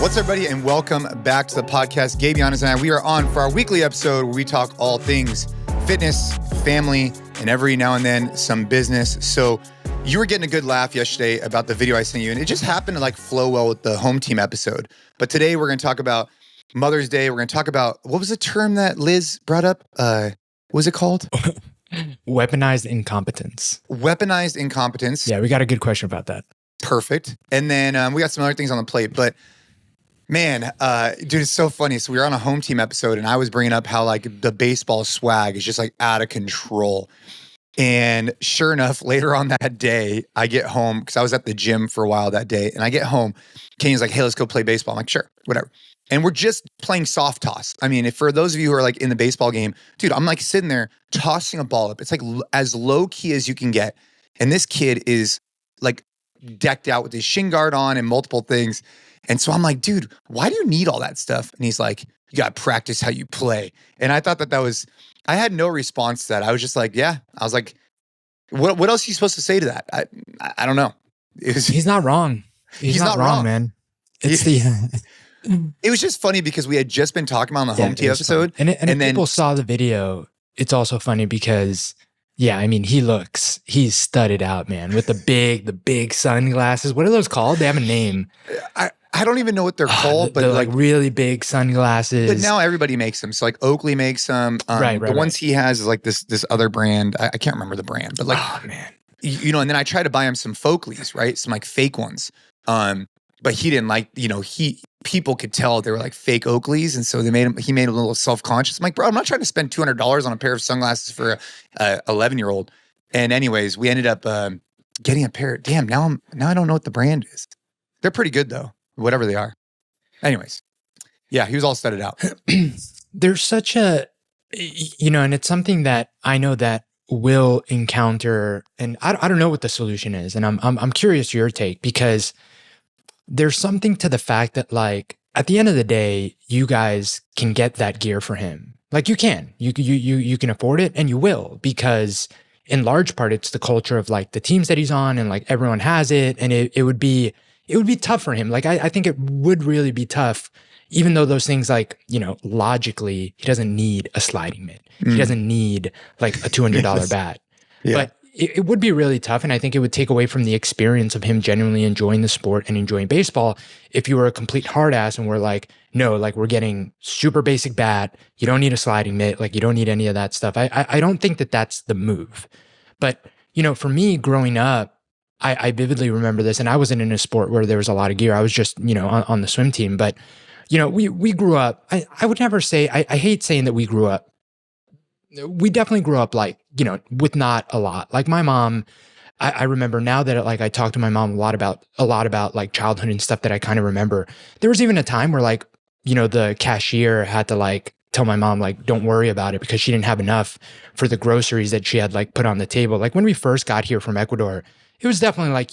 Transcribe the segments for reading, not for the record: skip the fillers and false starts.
What's up, everybody, and welcome back to the podcast. Gabe Yanez and I, we are on for our weekly episode where we talk all things fitness, family, and every now and then some business. So you were getting a good laugh yesterday about the video I sent you, and it just happened to like flow well with the home team episode. But today we're going to talk about Mother's Day. We're going to talk about, what was the term that Liz brought up? What was it called? Weaponized incompetence. Weaponized incompetence. Yeah, we got a good question about that. Perfect. And then we got some other things on the plate, but man, dude, it's so funny. So we were on a home team episode and I was bringing up how like the baseball swag is just like out of control. And sure enough, later on that day, I get home because I was at the gym for a while that day. And I get home, Kenny's like, hey, let's go play baseball. I'm like, sure, whatever. And we're just playing soft toss. I mean, if for those of you who are like in the baseball game, dude, I'm like sitting there tossing a ball up. It's like as low key as you can get. And this kid is like decked out with his shin guard on and multiple things. And so I'm like, dude, why do you need all that stuff? And he's like, you got to practice how you play. And I thought that was, I had no response to that. I was just like, yeah. I was like, what else are you supposed to say to that? I don't know. He's not wrong. He's not wrong, man. It's It was just funny because we had just been talking about on the home team episode. And if people saw the video, it's also funny because, yeah, I mean, he's studded out, man, with the big sunglasses. What are those called? They have a name. I don't even know what they're called, but they're like really big sunglasses. But now everybody makes them. So like Oakley makes them. Right. The ones he has is like this other brand. I can't remember the brand, but like, oh man, you know. And then I tried to buy him some Folkleys, right? Some like fake ones. But he didn't like. You know, people could tell they were like fake Oakleys, and so he made him a little self-conscious. I'm like, bro, I'm not trying to spend $200 on a pair of sunglasses for a 11-year-old. And anyways, we ended up getting a pair. Damn, now I don't know what the brand is. They're pretty good though. Whatever they are. Anyways, yeah, he was all studded out. There's such a, and it's something that I know that we'll encounter, and I don't know what the solution is, and I'm curious your take, because there's something to the fact that like at the end of the day, you guys can get that gear for him. Like you can afford it, and you will, because in large part it's the culture of like the teams that he's on, and like everyone has it, and it would be tough for him. Like, I think it would really be tough, even though those things like, logically, he doesn't need a sliding mitt. He doesn't need like a $200 bat. Yeah. But it would be really tough. And I think it would take away from the experience of him genuinely enjoying the sport and enjoying baseball if you were a complete hard ass and we're like, no, like we're getting super basic bat. You don't need a sliding mitt. Like you don't need any of that stuff. I don't think that that's the move. But, for me growing up, I vividly remember this, and I wasn't in a sport where there was a lot of gear. I was just, on the swim team. But, we grew up, I would never say, I hate saying that we grew up. We definitely grew up like, with not a lot. Like my mom, I remember now that like I talk to my mom a lot about like childhood and stuff that I kind of remember. There was even a time where like, the cashier had to like tell my mom, like, don't worry about it because she didn't have enough for the groceries that she had like put on the table. Like when we first got here from Ecuador, it was definitely like,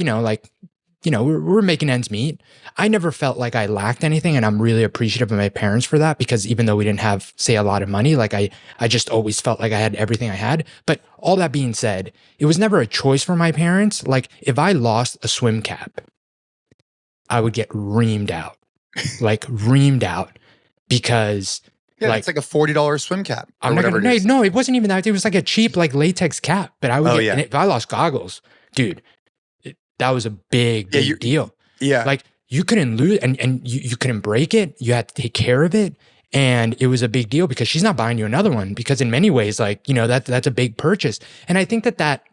we're making ends meet. I never felt like I lacked anything, and I'm really appreciative of my parents for that, because even though we didn't have, say, a lot of money, like I just always felt like I had everything I had. But all that being said, it was never a choice for my parents. Like if I lost a swim cap, I would get reamed out, because yeah, it's like a $40 swim cap. I'm not gonna, no, it wasn't even that. It was like a cheap like latex cap, but I would and if I lost goggles, dude, that was a big deal. Yeah. Like you couldn't lose and you couldn't break it. You had to take care of it. And it was a big deal because she's not buying you another one, because in many ways, like, that's a big purchase. And I think that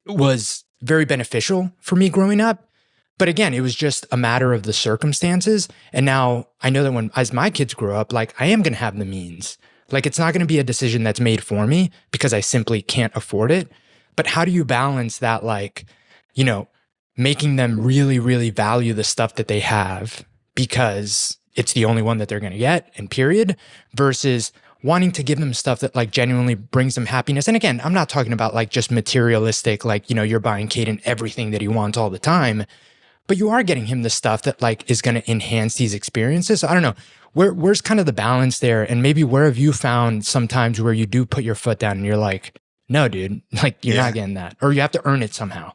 was very beneficial for me growing up. But again, it was just a matter of the circumstances. And now I know that as my kids grow up, like I am going to have the means. Like it's not going to be a decision that's made for me because I simply can't afford it. But how do you balance that, like, making them really, really value the stuff that they have because it's the only one that they're going to get, and period, versus wanting to give them stuff that like genuinely brings them happiness. And again, I'm not talking about like just materialistic, like, you're buying Caden everything that he wants all the time, but you are getting him the stuff that like is going to enhance these experiences. So I don't know, where's kind of the balance there? And maybe where have you found sometimes where you do put your foot down and you're like, no, dude, like you're not getting that, or you have to earn it somehow?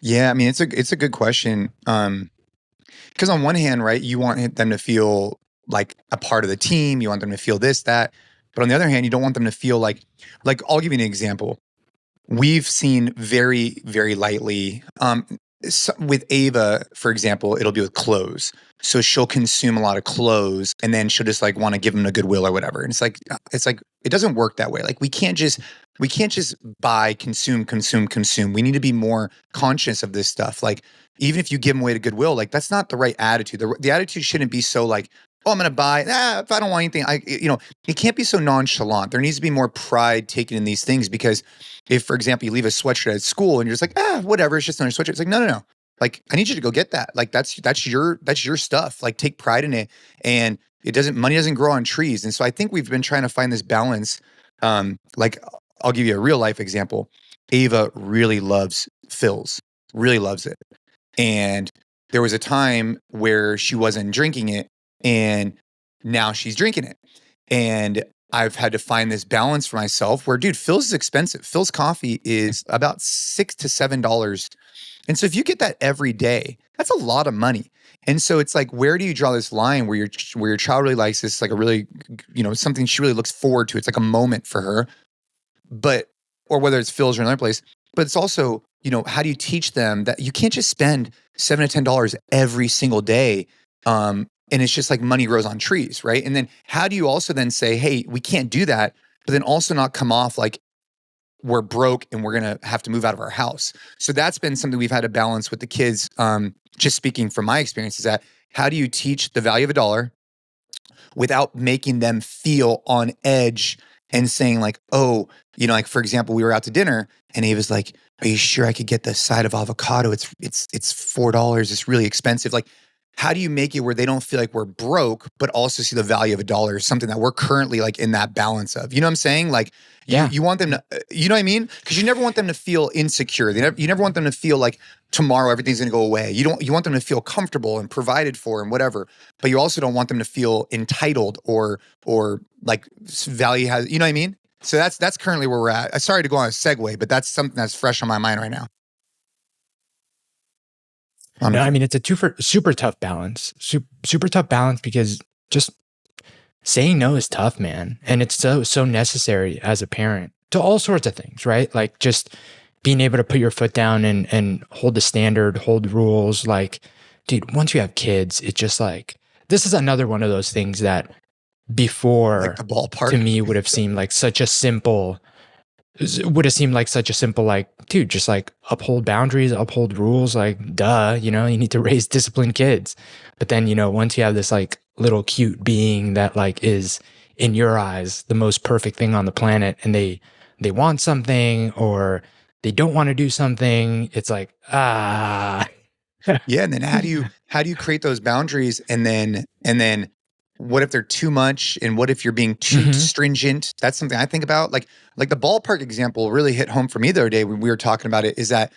Yeah, I mean, it's a good question. Because because on one hand, right, you want them to feel like a part of the team. You want them to feel this, that. But on the other hand, you don't want them to feel like I'll give you an example. We've seen very, very lightly, with Ava, for example, it'll be with clothes. So she'll consume a lot of clothes and then she'll just like want to give them a goodwill or whatever. And it's like, it doesn't work that way. Like we can't just buy, consume. We need to be more conscious of this stuff. Like even if you give them away to goodwill, like that's not the right attitude. The attitude shouldn't be so like, oh, I'm going to buy, if I don't want anything, it can't be so nonchalant. There needs to be more pride taken in these things, because if, for example, you leave a sweatshirt at school and you're just like, whatever, it's just another sweatshirt. It's like, no. Like, I need you to go get that. Like, that's your stuff. Like, take pride in it. And money doesn't grow on trees. And so I think we've been trying to find this balance. Like, I'll give you a real life example. Ava really loves Phil's, really loves it. And there was a time where she wasn't drinking it, and now she's drinking it. And I've had to find this balance for myself where, dude, Phil's is expensive. Phil's coffee is about $6 to $7. And so if you get that every day, that's a lot of money. And so it's like, where do you draw this line where your child really likes this, like a really, something she really looks forward to. It's like a moment for her, or whether it's Phil's or another place, but it's also, how do you teach them that you can't just spend $7 to $10 every single day? And it's just like money grows on trees, right? And then how do you also then say, hey, we can't do that, but then also not come off like we're broke and we're going to have to move out of our house. So that's been something we've had to balance with the kids. Just speaking from my experience, is that how do you teach the value of a dollar without making them feel on edge and saying like, oh, like for example, we were out to dinner and Ava's like, are you sure I could get the side of avocado? It's $4. It's really expensive. Like, how do you make it where they don't feel like we're broke, but also see the value of a dollar, something that we're currently like in that balance of, you know what I'm saying? Like, you want them to, you know what I mean? Because you never want them to feel insecure. You never want them to feel like tomorrow everything's going to go away. You want them to feel comfortable and provided for and whatever, but you also don't want them to feel entitled or like value has, you know what I mean? So that's currently where we're at. Sorry to go on a segue, but that's something that's fresh on my mind right now. No, I mean, it's a super tough balance, super tough balance, because just saying no is tough, man. And it's so necessary as a parent to all sorts of things, right? Like just being able to put your foot down and hold the standard, hold rules. Like, dude, once you have kids, it's just like, this is another one of those things that before, like the ballpark, to me would have seemed like such a simple, like, dude, just like uphold boundaries, uphold rules, like, duh, you need to raise disciplined kids. But then, once you have this like little cute being that like is in your eyes the most perfect thing on the planet, and they want something or they don't want to do something, it's like, yeah. And then how do you create those boundaries? And then what if they're too much? And what if you're being too stringent? That's something I think about. Like the ballpark example really hit home for me the other day when we were talking about it, is that,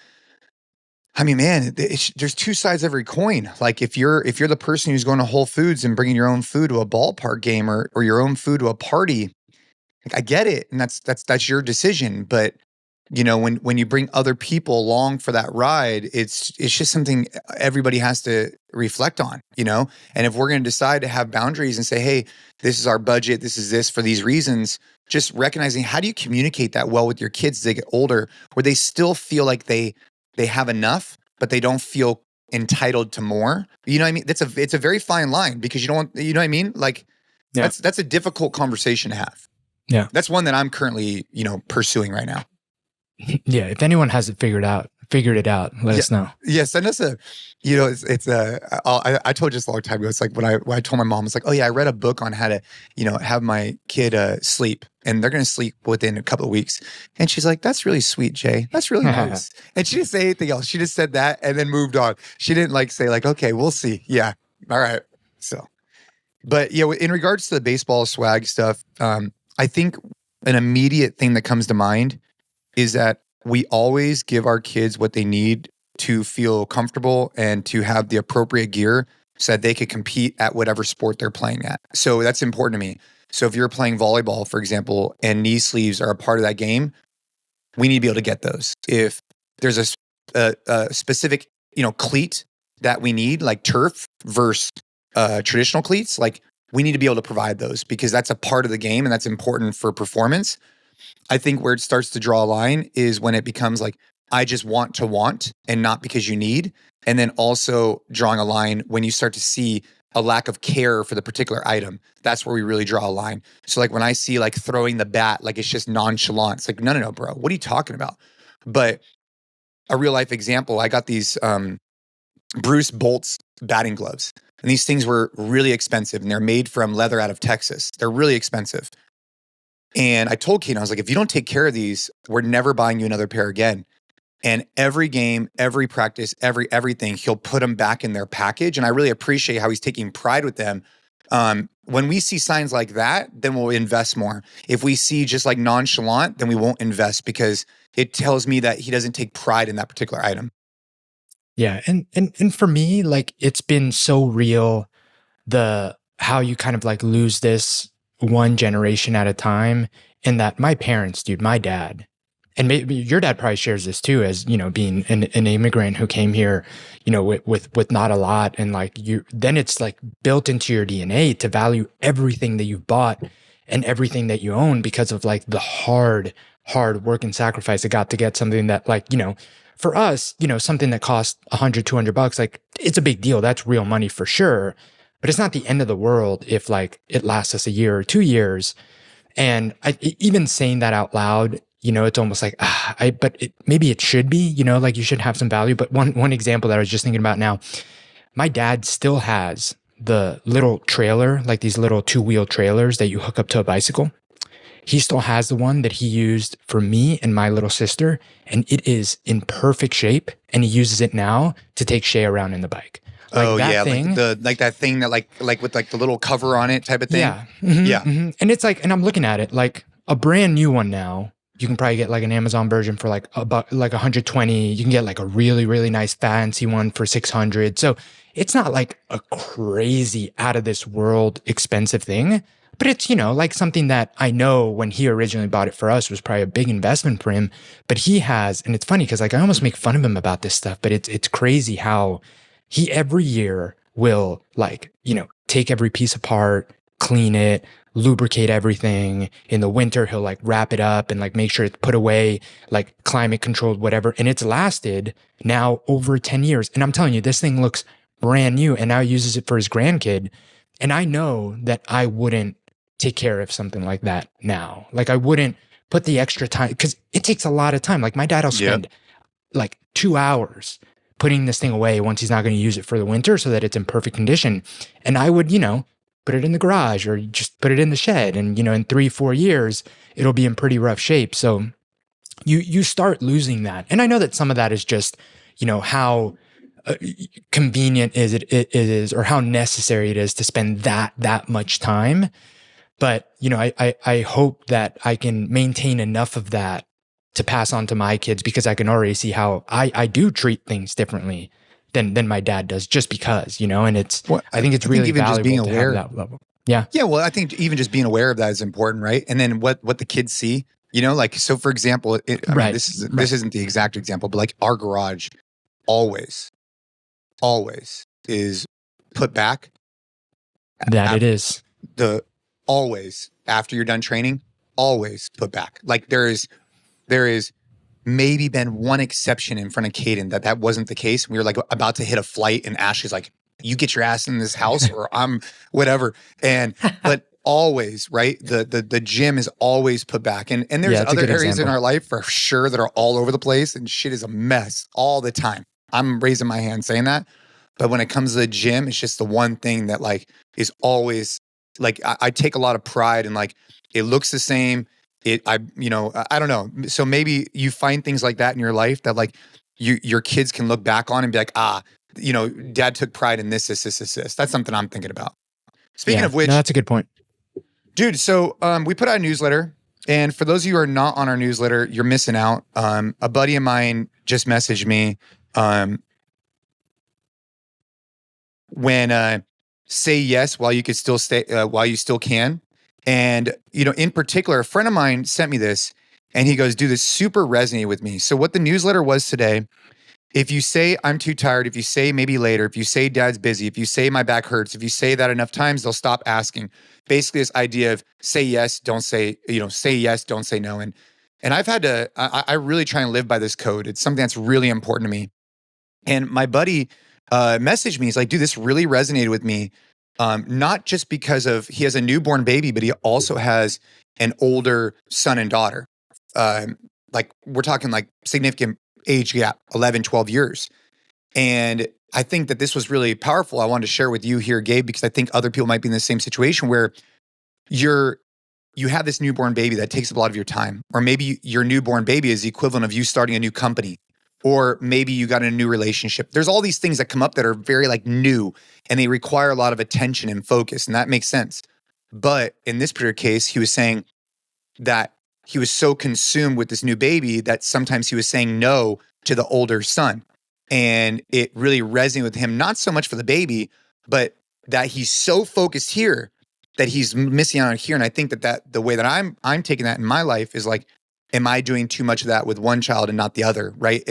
I mean, man, there's two sides of every coin. Like if you're the person who's going to Whole Foods and bringing your own food to a ballpark game or your own food to a party, like I get it. And that's your decision. But when you bring other people along for that ride, it's just something everybody has to reflect on, And if we're going to decide to have boundaries and say, hey, this is our budget, this is this for these reasons, just recognizing, how do you communicate that well with your kids as they get older, where they still feel like they have enough, but they don't feel entitled to more? You know what I mean? It's a very fine line, because you don't want, you know what I mean? Like that's a difficult conversation to have. Yeah. That's one that I'm currently, pursuing right now. Yeah, if anyone hasn't figured it out, let us know. Yeah, send us I told you this a long time ago. It's like when I told my mom, it's like, oh yeah, I read a book on how to, have my kid sleep, and they're going to sleep within a couple of weeks. And she's like, that's really sweet, Jay. That's really nice. And she didn't say anything else. She just said that and then moved on. She didn't like say like, okay, we'll see. Yeah. All right. So, but yeah, in regards to the baseball swag stuff, I think an immediate thing that comes to mind is that we always give our kids what they need to feel comfortable and to have the appropriate gear so that they could compete at whatever sport they're playing at. So that's important to me. So if you're playing volleyball, for example, and knee sleeves are a part of that game, we need to be able to get those. If there's a specific, cleat that we need, like turf, versus traditional cleats, like we need to be able to provide those because that's a part of the game and that's important for performance. I think where it starts to draw a line is when it becomes like, I just want to want and not because you need. And then also drawing a line when you start to see a lack of care for the particular item. That's where we really draw a line. So like when I see like throwing the bat, like it's just nonchalant. It's like, no, bro. What are you talking about? But a real life example, I got these Bruce Bolt's batting gloves. And these things were really expensive and they're made from leather out of Texas. They're really expensive. And I told Keaton, I was like, if you don't take care of these, we're never buying you another pair again. And every game, every practice, everything, he'll put them back in their package. And I really appreciate how he's taking pride with them. When we see signs like that, then we'll invest more. If we see just like nonchalant, then we won't invest because it tells me that he doesn't take pride in that particular item. Yeah. And for me, like it's been so real, how you kind of like lose this one generation at a time. And that my parents, dude, my dad, and maybe your dad probably shares this too, as, you know, being an immigrant who came here, you know, with not a lot. And like then it's like built into your DNA to value everything that you've bought and everything that you own because of like the hard work and sacrifice it got to get something that, like, you know, for us, you know, something that costs $100, $200, like it's a big deal. That's real money for sure. But it's not the end of the world if like it lasts us a year or 2 years. And even saying that out loud, you know, it's almost like, maybe it should be, you know, like you should have some value. But one example that I was just thinking about now, my dad still has the little trailer, like these little 2-wheel trailers that you hook up to a bicycle. He still has the one that he used for me and my little sister, and it is in perfect shape. And he uses it now to take Shay around in the bike. Like thing, like that thing that like with like the little cover on it type of thing. Yeah, mm-hmm. And it's like, and I'm looking at it like a brand new one now. You can probably get like an Amazon version for like about like 120. You can get like a really, really nice fancy one for 600. So it's not like a crazy out of this world expensive thing, but it's, you know, like something that I know when he originally bought it for us was probably a big investment for him. But he has, and it's funny because like I almost make fun of him about this stuff, but it's crazy how he every year will like, you know, take every piece apart, clean it, lubricate everything. In the winter, he'll like wrap it up and like make sure it's put away, like climate controlled, whatever. And it's lasted now over 10 years. And I'm telling you, this thing looks brand new, and now he uses it for his grandkid. And I know that I wouldn't take care of something like that now. Like I wouldn't put the extra time because it takes a lot of time. Like my dad will spend like 2 hours putting this thing away once he's not going to use it for the winter so that it's in perfect condition. And I would, you know, put it in the garage or just put it in the shed. And, you know, in 3-4 years, it'll be in pretty rough shape. So you start losing that. And I know that some of that is just, you know, how convenient it is or how necessary it is to spend that much time. But, you know, I hope that I can maintain enough of that to pass on to my kids, because I can already see how I do treat things differently than my dad does, just because, you know, and I think it's really valuable just being aware to have that level. Yeah. Yeah. Well, I think even just being aware of that is important, right? And then what the kids see, you know, like, so for example, mean, this isn't the exact example, but like our garage always is put back. It is. Always after you're done training, always put back. Like there is maybe been one exception in front of Caden that wasn't the case. We were like about to hit a flight and Ashley's like, you get your ass in this house or I'm whatever. But always, right? The gym is always put back. And there's other areas in our life for sure that are all over the place and shit is a mess all the time. I'm raising my hand saying that. But when it comes to the gym, it's just the one thing that like is always like, I take a lot of pride in like, it looks the same. I don't know. So maybe you find things like that in your life that like your kids can look back on and be like, you know, dad took pride in this. That's something I'm thinking about. Speaking of which, that's a good point. Dude, so we put out a newsletter. And for those of you who are not on our newsletter, you're missing out. A buddy of mine just messaged me when say yes while you could still stay, while you still can. And, you know, in particular, a friend of mine sent me this and he goes, dude, this super resonated with me. So what the newsletter was today if you say I'm too tired, if you say maybe later, if you say dad's busy, if you say my back hurts, if you say that enough times, they'll stop asking. Basically, this idea of say yes, don't say, say yes, don't say no. And I've had to, I really try and live by this code. It's something that's really important to me. And my buddy messaged me. He's like, dude, this really resonated with me. Not just because of he has a newborn baby, but he also has an older son and daughter. Like we're talking like significant age gap, 11, 12 years. And I think that this was really powerful. I wanted to share with you here, Gabe, because I think other people might be in the same situation where you have this newborn baby that takes up a lot of your time. Or maybe your newborn baby is the equivalent of you starting a new company. Or maybe you got in a new relationship. There's all these things that come up that are very like new and they require a lot of attention and focus. And that makes sense. But in this particular case, he was saying that he was so consumed with this new baby that sometimes he was saying no to the older son. And it really resonated with him, not so much for the baby, but that he's so focused here that he's missing out on here. And I think that the way that I'm taking that in my life is like, am I doing too much of that with one child and not the other, right?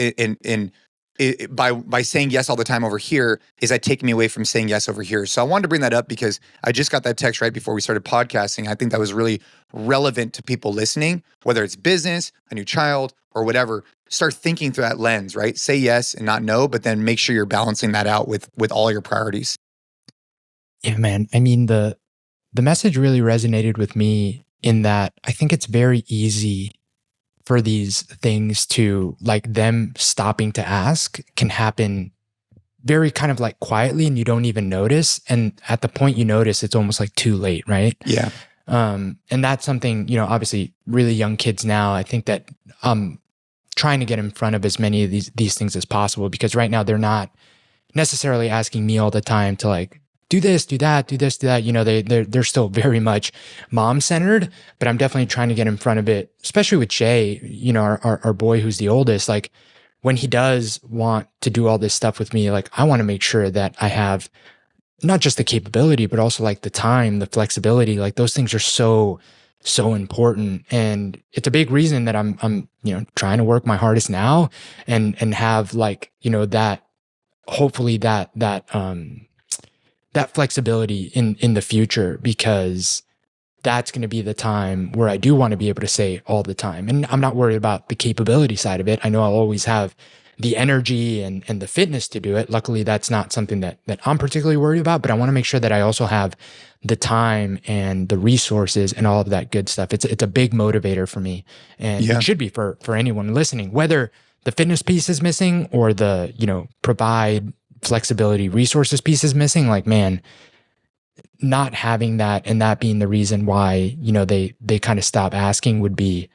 By saying yes all the time over here, is that taking me away from saying yes over here? So I wanted to bring that up because I just got that text right before we started podcasting. I think that was really relevant to people listening, whether it's business, a new child, or whatever. Start thinking through that lens, right? Say yes and not no, but then make sure you're balancing that out with all your priorities. Yeah, man. I mean, the message really resonated with me in that I think it's very easy for these things to, like, them stopping to ask can happen very kind of like quietly and you don't even notice. And at the point you notice, it's almost like too late, right? Yeah. And that's something, obviously really young kids now, I think that I'm trying to get in front of as many of these things as possible, because right now they're not necessarily asking me all the time to like, do this, do that, do this, do that. They're still very much mom-centered, but I'm definitely trying to get in front of it, especially with Jay, our boy who's the oldest. Like when he does want to do all this stuff with me, like I want to make sure that I have not just the capability, but also like the time, the flexibility. Like those things are so important. And it's a big reason that I'm trying to work my hardest now and have like, that hopefully that flexibility in the future, because that's going to be the time where I do want to be able to say all the time. And I'm not worried about the capability side of it. I know I'll always have the energy and the fitness to do it. Luckily, that's not something that I'm particularly worried about, but I want to make sure that I also have the time and the resources and all of that good stuff. It's a big motivator for me. And It should be for anyone listening, whether the fitness piece is missing or the, provide flexibility resources piece is missing. Like, man, not having that and that being the reason why, they kind of stop asking would be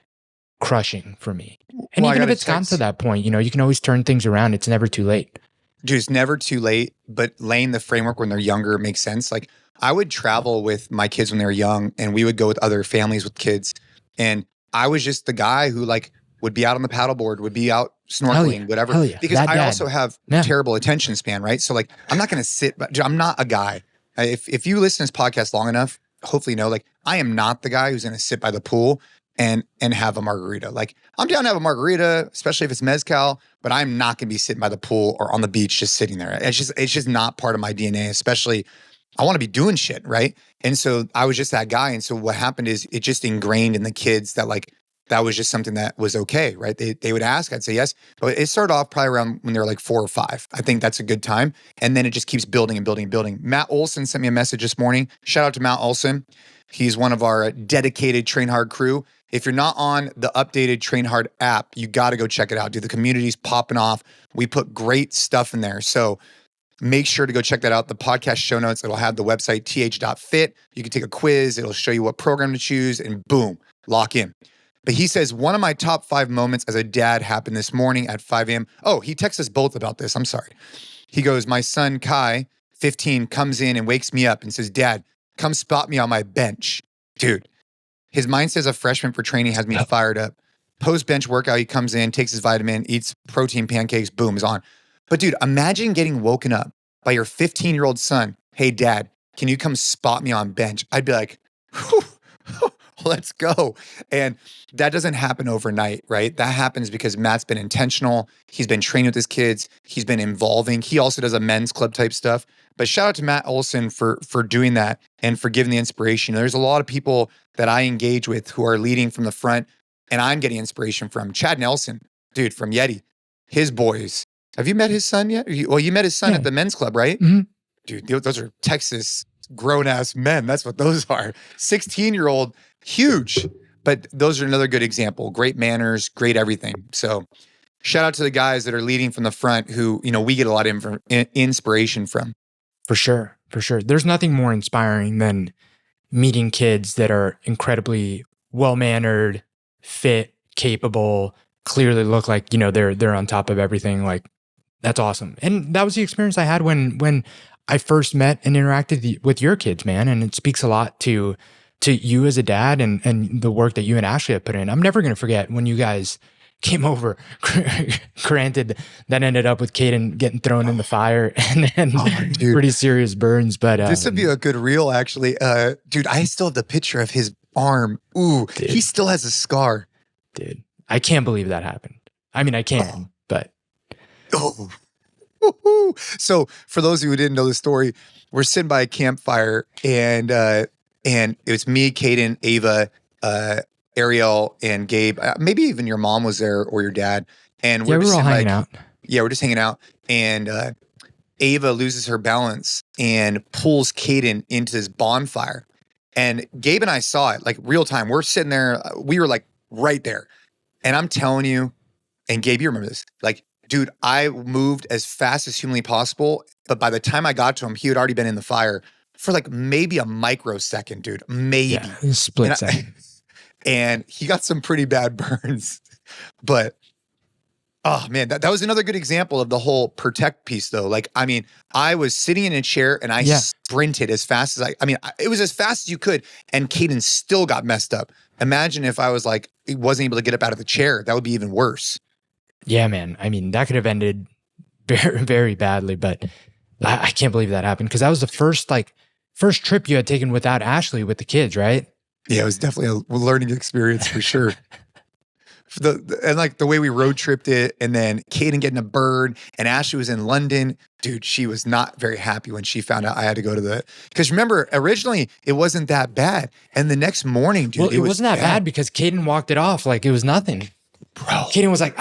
crushing for me. And even if it's gotten to that point, you can always turn things around. It's never too late. Dude, it's never too late, but laying the framework when they're younger makes sense. Like I would travel with my kids when they were young and we would go with other families with kids. And I was just the guy who like would be out on the paddleboard, would be out snorkeling, whatever. Because I also have terrible attention span, right? So like, I'm not going to sit, I'm not a guy. If you listen to this podcast long enough, hopefully you know, like I am not the guy who's going to sit by the pool and have a margarita. Like I'm down to have a margarita, especially if it's mezcal, but I'm not going to be sitting by the pool or on the beach just sitting there. It's just not part of my DNA, especially I want to be doing shit, right? And so I was just that guy. And so what happened is it just ingrained in the kids that like, that was just something that was okay, right? They would ask, I'd say yes. But it started off probably around when they were like 4 or 5. I think that's a good time. And then it just keeps building and building and building. Matt Olson sent me a message this morning. Shout out to Matt Olson. He's one of our dedicated Train Hard crew. If you're not on the updated Train Hard app, you got to go check it out, dude. The community's popping off. We put great stuff in there. So make sure to go check that out. The podcast show notes, it'll have the website th.fit. You can take a quiz. It'll show you what program to choose and boom, lock in. But he says, one of my top 5 moments as a dad happened this morning at 5 a.m. Oh, he texts us both about this. I'm sorry. He goes, my son, Kai, 15, comes in and wakes me up and says, Dad, come spot me on my bench. Dude, his mindset as a freshman for training has me fired up. Post-bench workout, he comes in, takes his vitamin, eats protein pancakes, boom, is on. But dude, imagine getting woken up by your 15-year-old son. Hey, Dad, can you come spot me on bench? I'd be like, let's go. And that doesn't happen overnight, right? That happens because Matt's been intentional. He's been training with his kids. He's been involving. He also does a men's club type stuff. But shout out to Matt Olson for doing that and for giving the inspiration. There's a lot of people that I engage with who are leading from the front, and I'm getting inspiration from. Chad Nelson, dude, from Yeti, his boys. Have you met his son yet? Well, you met his son at the men's club, right? Mhm. Dude, those are Texas grown-ass men. That's what those are. 16-year-old, huge. But those are another good example. Great manners, great everything. So shout out to the guys that are leading from the front who, we get a lot of inspiration from. For sure. For sure. There's nothing more inspiring than meeting kids that are incredibly well-mannered, fit, capable, clearly look like, they're on top of everything. Like, that's awesome. And that was the experience I had when I first met and interacted with your kids, man. And it speaks a lot to you as a dad and the work that you and Ashley have put in. I'm never going to forget when you guys came over. Granted, that ended up with Caden getting thrown in the fire and pretty serious burns. But this would be a good reel, actually. Dude, I still have the picture of his arm. Ooh, dude. He still has a scar. Dude, I can't believe that happened. I mean, I can, but. Oh. So for those of you who didn't know the story, we're sitting by a campfire and it was me, Caden, Ava, Ariel, and Gabe. Maybe even your mom was there or your dad. And we're all hanging out. Yeah, we're just hanging out. And Ava loses her balance and pulls Caden into this bonfire. And Gabe and I saw it like real time. We're sitting there. We were like right there. And I'm telling you, and Gabe, you remember this, like, dude, I moved as fast as humanly possible, but by the time I got to him, he had already been in the fire for like maybe a microsecond, dude. Maybe. Yeah, split second. And he got some pretty bad burns. But, oh man, that was another good example of the whole protect piece though. Like, I mean, I was sitting in a chair and I sprinted as fast as it was as fast as you could, and Caden still got messed up. Imagine if I was like, wasn't able to get up out of the chair. That would be even worse. Yeah, man. I mean, that could have ended very, very badly, but I can't believe that happened because that was the first trip you had taken without Ashley with the kids, right? Yeah, it was definitely a learning experience for sure. And like the way we road tripped it, and then Caden getting a burn, and Ashley was in London. Dude, she was not very happy when she found out I had to go to because remember, originally it wasn't that bad. And the next morning, dude, it wasn't that bad because Caden walked it off like it was nothing. Bro. Caden was like,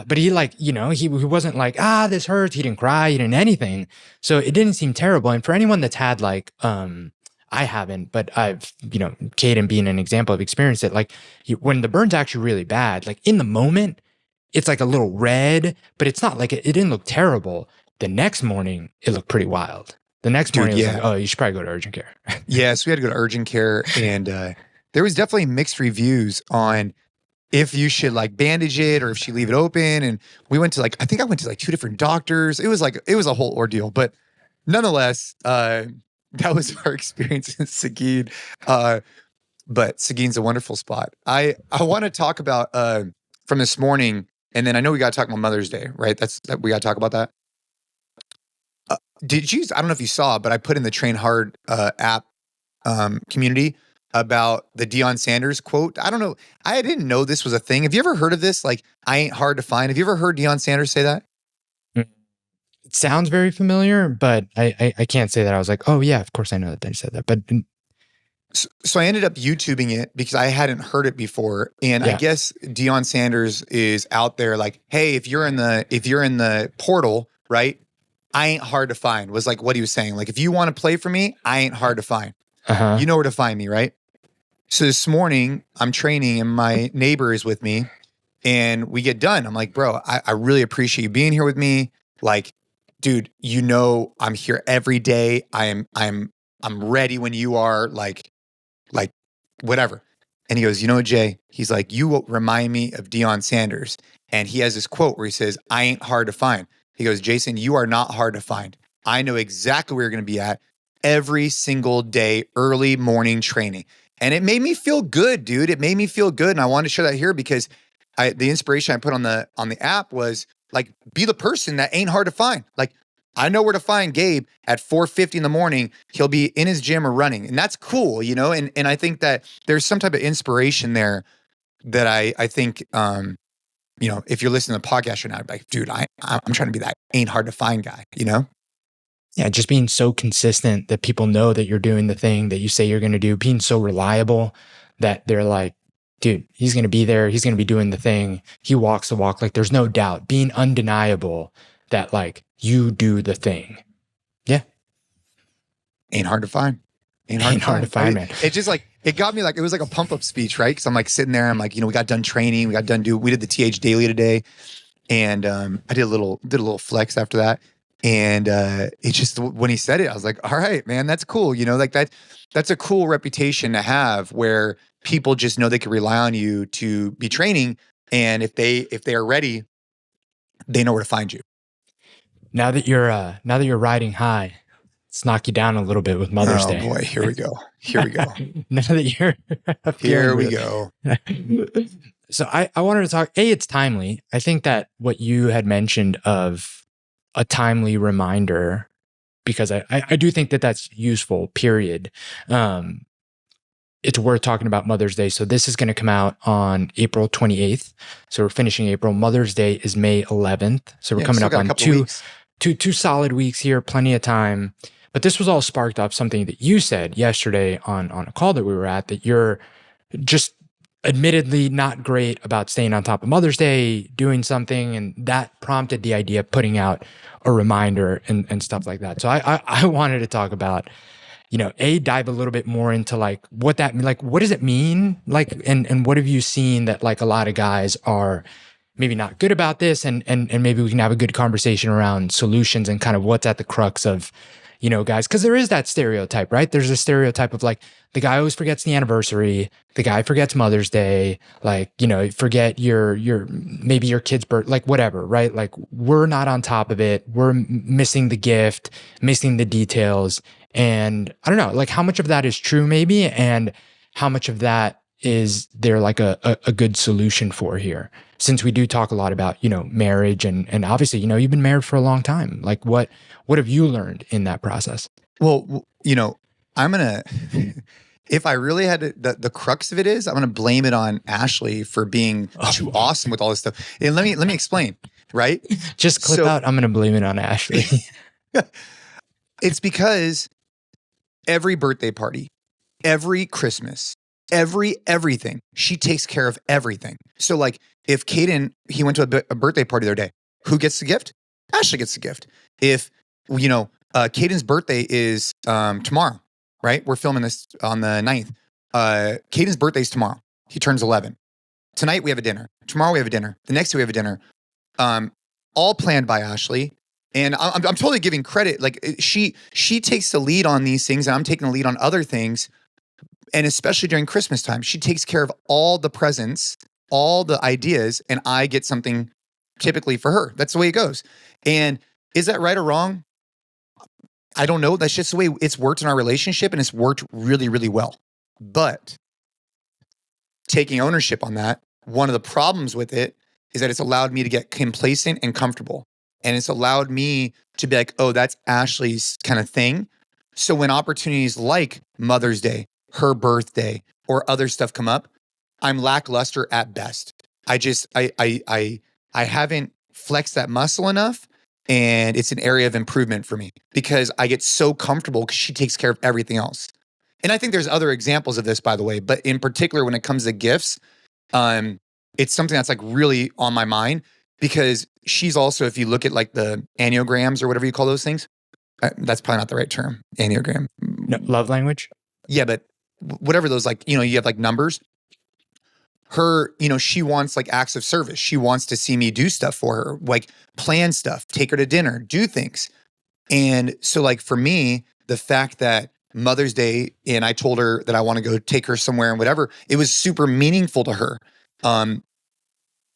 but he he wasn't like, this hurts. He didn't cry. He didn't anything. So it didn't seem terrible. And for anyone that's had like, I haven't, but I've, Caden being an example, I've experienced it. Like when the burn's actually really bad, like in the moment, it's like a little red, but it's not like it didn't look terrible. The next morning, it looked pretty wild. The next morning, it was like, oh, you should probably go to urgent care. Yeah, so we had to go to urgent care, and there was definitely mixed reviews on if you should like bandage it or if she leave it open. And we went to I think I went to 2 different doctors. It was a whole ordeal, but nonetheless, that was our experience in Seguin. But Seguin's a wonderful spot. I want to talk about from this morning, and then I know we got to talk about Mother's Day, right? We got to talk about that. Did you? I don't know if you saw, but I put in the Train Hard app community about the Deion Sanders quote. I don't know. I didn't know this was a thing. Have you ever heard of this? Like, I ain't hard to find. Have you ever heard Deion Sanders say that? It sounds very familiar, but I can't say that I was like, oh yeah, of course I know that they said that. But so I ended up YouTubing it because I hadn't heard it before. And I guess Deion Sanders is out there like, hey, if you're in the portal, right? I ain't hard to find was like what he was saying. Like, if you want to play for me, I ain't hard to find. You know where to find me, right? So this morning I'm training and my neighbor is with me and we get done. I'm like, bro, I really appreciate you being here with me. Like, dude, I'm here every day. I'm ready when you are, like whatever. And he goes, Jay, he's like, you remind me of Deion Sanders. And he has this quote where he says, I ain't hard to find. He goes, Jason, you are not hard to find. I know exactly where you're going to be at every single day, early morning training. And it made me feel good, dude. It made me feel good. And I wanted to share that here because the inspiration I put on the app was like, be the person that ain't hard to find. Like, I know where to find Gabe at 4:50 in the morning. He'll be in his gym or running. And that's cool, you know? And I think that there's some type of inspiration there that I think, you know, if you're listening to the podcast right now, I'd be like, dude, I'm trying to be that ain't hard to find guy, you know? Yeah, just being so consistent that people know that you're doing the thing that you say you're going to do, being so reliable that they're like, dude, he's going to be there. He's going to be doing the thing. He walks the walk. Like there's no doubt, being undeniable that like you do the thing. Yeah. Ain't hard to find. Ain't hard to find, man. It just like, it got me like, it was like a pump up speech, right? Cause I'm like sitting there, I'm like, you know, we got done training. We did the TH daily today. And I did a little flex after that. And it just, when he said it, I was like, all right, man, that's cool. You know, like that's a cool reputation to have where people just know they can rely on you to be training. And if they are ready, they know where to find you. Now that you're riding high, let's knock you down a little bit with Mother's Day. Oh boy, here we go. Now that you're here we go. So I wanted to talk, it's timely. I think that what you had mentioned of a timely reminder, because I do think that that's useful, period. It's worth talking about Mother's Day. So this is going to come out on April 28th. So we're finishing April. Mother's Day is May 11th. So we're coming up on two solid weeks here, plenty of time. But this was all sparked off something that you said yesterday on a call that we were at, that you're just admittedly not great about staying on top of Mother's Day, doing something. And that prompted the idea of putting out a reminder and stuff like that. So I wanted to talk about, you know, dive a little bit more into like what that, like, what does it mean? Like, and what have you seen that like a lot of guys are maybe not good about this, and maybe we can have a good conversation around solutions and kind of what's at the crux of, you know, guys, because there is that stereotype, right? There's a stereotype of like the guy always forgets the anniversary, the guy forgets Mother's Day, like, you know, forget your maybe your kid's birth, like whatever, right? Like we're not on top of it. We're missing the gift, missing the details. And I don't know, like how much of that is true maybe, and how much of that is there like a good solution for here? Since we do talk a lot about, you know, marriage and obviously, you know, you've been married for a long time. Like what have you learned in that process? Well, you know, I'm going to, if I really had to, the crux of it is I'm going to blame it on Ashley for being too awesome with all this stuff. And let me explain, right? Just clip out, I'm going to blame it on Ashley. It's because every birthday party, every Christmas, everything, she takes care of everything. So like if Caden, he went to a birthday party the other day, who gets the gift? Ashley gets the gift. If, you know, Caden's birthday is tomorrow, right? We're filming this on the 9th. Caden's birthday is tomorrow. He turns 11. Tonight we have a dinner. Tomorrow we have a dinner. The next day we have a dinner. All planned by Ashley. And I'm totally giving credit. Like she takes the lead on these things, and I'm taking the lead on other things. And especially during Christmas time, she takes care of all the presents, all the ideas, and I get something typically for her. That's the way it goes. And is that right or wrong? I don't know. That's just the way it's worked in our relationship, and it's worked really, really well. But taking ownership on that, one of the problems with it is that it's allowed me to get complacent and comfortable. And it's allowed me to be like, oh, that's Ashley's kind of thing. So when opportunities like Mother's Day, her birthday, or other stuff come up, I'm lackluster at best. I haven't flexed that muscle enough, and it's an area of improvement for me because I get so comfortable because she takes care of everything else. And I think there's other examples of this, by the way, but in particular, when it comes to gifts, it's something that's like really on my mind because she's also, if you look at like the enneagrams or whatever you call those things, that's probably not the right term, enneagram. No, love language? Yeah, but whatever those, like, you know, you have like numbers. Her, you know, she wants like acts of service. She wants to see me do stuff for her, like plan stuff, take her to dinner, do things. And so like for me, the fact that Mother's Day and I told her that I want to go take her somewhere and whatever, it was super meaningful to her.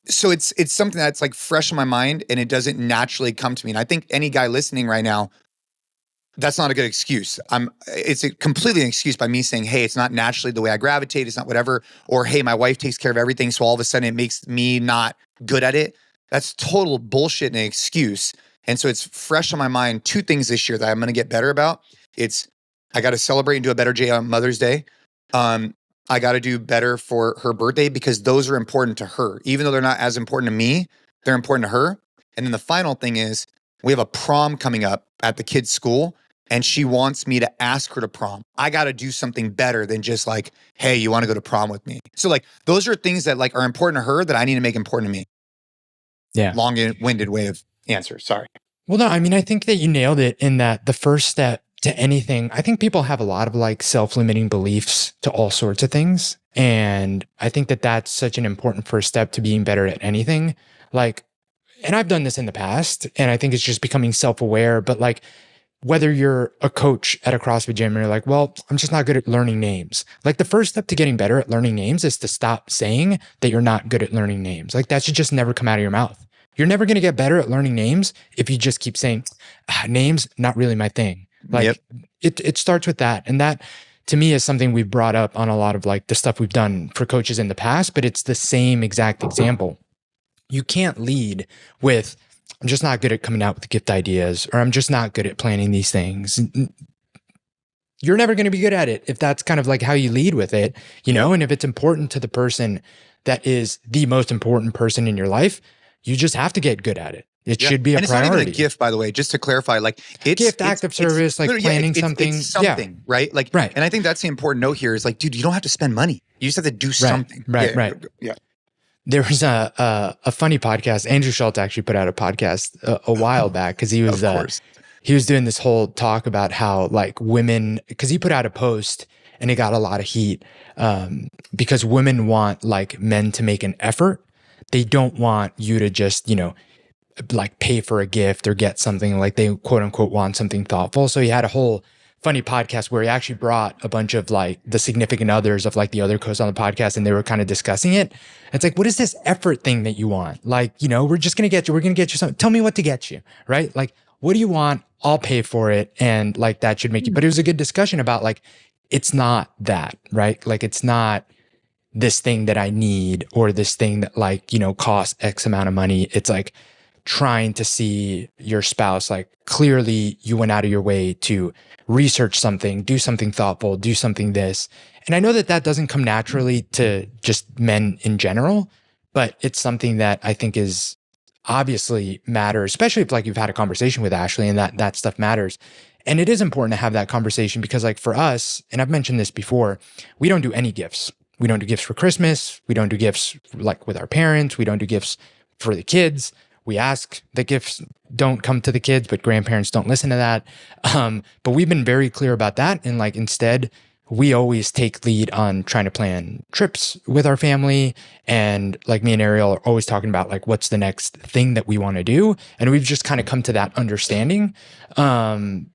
So it's something that's like fresh in my mind and it doesn't naturally come to me. And I think any guy listening right now, that's not a good excuse. It's completely an excuse by me saying, hey, it's not naturally the way I gravitate. It's not whatever. Or, hey, my wife takes care of everything. So all of a sudden it makes me not good at it. That's total bullshit and an excuse. And so it's fresh on my mind. 2 things this year that I'm going to get better about. It's I got to celebrate and do a better job on Mother's Day. I got to do better for her birthday because those are important to her. Even though they're not as important to me, they're important to her. And then the final thing is we have a prom coming up at the kids' school and she wants me to ask her to prom. I got to do something better than just like, hey, you want to go to prom with me? So like those are things that like are important to her that I need to make important to me. Yeah. Long-winded way of answer. Sorry. Well, no, I mean, I think that you nailed it in that the first step to anything, I think people have a lot of like self-limiting beliefs to all sorts of things. And I think that that's such an important first step to being better at anything. Like, and I've done this in the past, and I think it's just becoming self-aware, but like, whether you're a coach at a CrossFit gym and you're like, well, I'm just not good at learning names. Like the first step to getting better at learning names is to stop saying that you're not good at learning names. Like that should just never come out of your mouth. You're never going to get better at learning names if you just keep saying, names, not really my thing. Like it starts with that. And that to me is something we've brought up on a lot of like the stuff we've done for coaches in the past, but it's the same exact example. You can't lead with, I'm just not good at coming out with gift ideas, or I'm just not good at planning these things. You're never going to be good at it if that's kind of like how you lead with it, you know? And if it's important to the person that is the most important person in your life, you just have to get good at it. It should be a priority. And it's not even a gift, by the way, just to clarify, like it's gift, act of service, like planning something. It's something, right? Like, right. And I think that's the important note here is like, dude, you don't have to spend money. You just have to do something. Right. Yeah. There was a funny podcast. Andrew Schultz actually put out a podcast a while back because he was doing this whole talk about how like women, because he put out a post and it got a lot of heat because women want like men to make an effort. They don't want you to just, you know, like pay for a gift or get something, like they quote unquote want something thoughtful. So he had a whole funny podcast where he actually brought a bunch of like the significant others of like the other hosts on the podcast and they were kind of discussing it. It's like, what is this effort thing that you want? Like, you know, we're going to get you something. Tell me what to get you, right? Like, what do you want? I'll pay for it. And like that should make you, but it was a good discussion about like, it's not that, right? Like, it's not this thing that I need or this thing that like, you know, costs X amount of money. It's like trying to see your spouse, like clearly you went out of your way to research something, do something thoughtful, do something this. And I know that that doesn't come naturally to just men in general, but it's something that I think is obviously matters, especially if like you've had a conversation with Ashley and that stuff matters. And it is important to have that conversation because like for us, and I've mentioned this before, we don't do any gifts. We don't do gifts for Christmas. We don't do gifts like with our parents. We don't do gifts for the kids. We ask that gifts don't come to the kids, but grandparents don't listen to that. But we've been very clear about that. And like, instead, we always take lead on trying to plan trips with our family. And like me and Ariel are always talking about like, what's the next thing that we want to do? And we've just kind of come to that understanding. And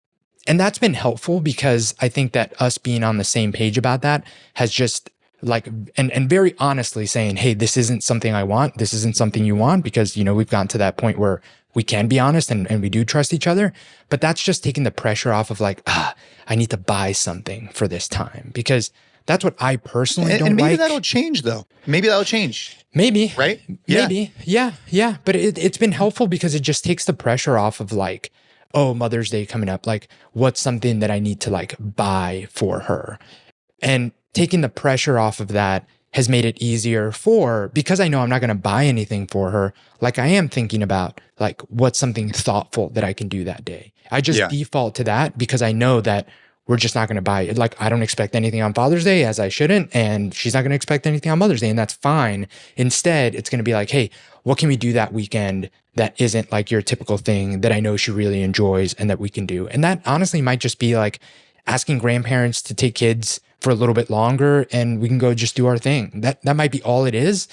that's been helpful because I think that us being on the same page about that has just like, and very honestly saying, hey, this isn't something I want. This isn't something you want, because, you know, we've gotten to that point where we can be honest and we do trust each other, but that's just taking the pressure off of like, I need to buy something for this time, because that's what I personally don't like. And maybe that'll change though. Maybe that'll change. Maybe. Right? Maybe. Yeah. But it's been helpful because it just takes the pressure off of like, oh, Mother's Day coming up. Like, what's something that I need to like buy for her? And taking the pressure off of that has made it easier because I know I'm not going to buy anything for her. Like, I am thinking about like, what's something thoughtful that I can do that day. I just default to that because I know that we're just not going to buy it. Like, I don't expect anything on Father's Day, as I shouldn't. And she's not going to expect anything on Mother's Day, and that's fine. Instead, it's going to be like, hey, what can we do that weekend that isn't like your typical thing that I know she really enjoys and that we can do? And that honestly might just be like asking grandparents to take kids for a little bit longer and we can go just do our thing. That might be all it is.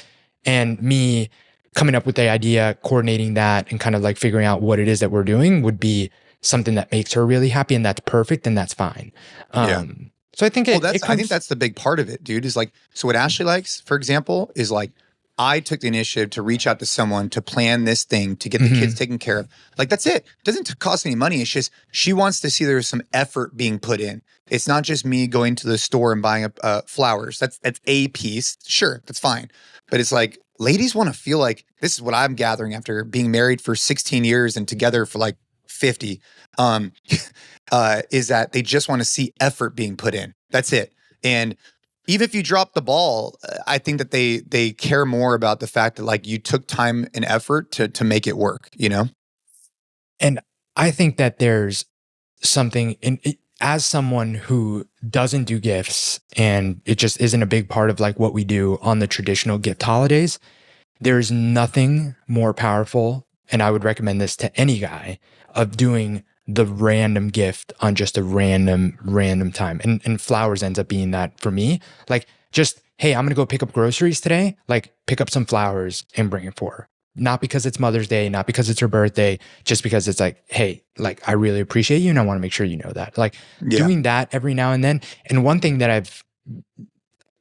And me coming up with the idea, coordinating that, and kind of like figuring out what it is that we're doing would be something that makes her really happy, and that's perfect and that's fine. So I think I think that's the big part of it, dude, is like, so what Ashley likes, for example, is like, I took the initiative to reach out to someone to plan this thing, to get the kids taken care of. Like, that's it. It doesn't cost any money. It's just, she wants to see there's some effort being put in. It's not just me going to the store and buying flowers. That's a piece. Sure, that's fine. But it's like, ladies want to feel like, this is what I'm gathering after being married for 16 years and together for like 50, is that they just want to see effort being put in. That's it. And even if you drop the ball, I think that they care more about the fact that like you took time and effort to make it work, you know? And I think that there's something as someone who doesn't do gifts and it just isn't a big part of like what we do on the traditional gift holidays, there's nothing more powerful, and I would recommend this to any guy, of doing the random gift on just a random time. And flowers ends up being that for me. Like just, hey, I'm going to go pick up groceries today. Like pick up some flowers and bring it for her. Not because it's Mother's Day, not because it's her birthday, just because it's like, hey, like I really appreciate you and I want to make sure you know that. Like doing that every now and then. And one thing that I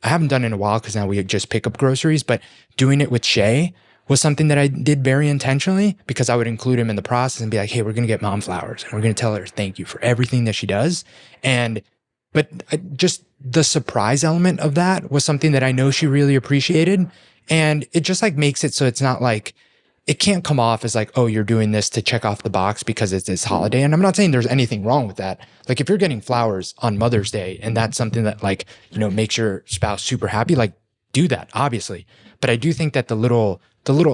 haven't done in a while because now we just pick up groceries, but doing it with Shay was something that I did very intentionally because I would include him in the process and be like, hey, we're going to get mom flowers and we're going to tell her thank you for everything that she does. But just the surprise element of that was something that I know she really appreciated. And it just like makes it so it's not like, it can't come off as like, oh, you're doing this to check off the box because it's this holiday. And I'm not saying there's anything wrong with that. Like if you're getting flowers on Mother's Day and that's something that like, you know, makes your spouse super happy, like do that, obviously. But I do think that the little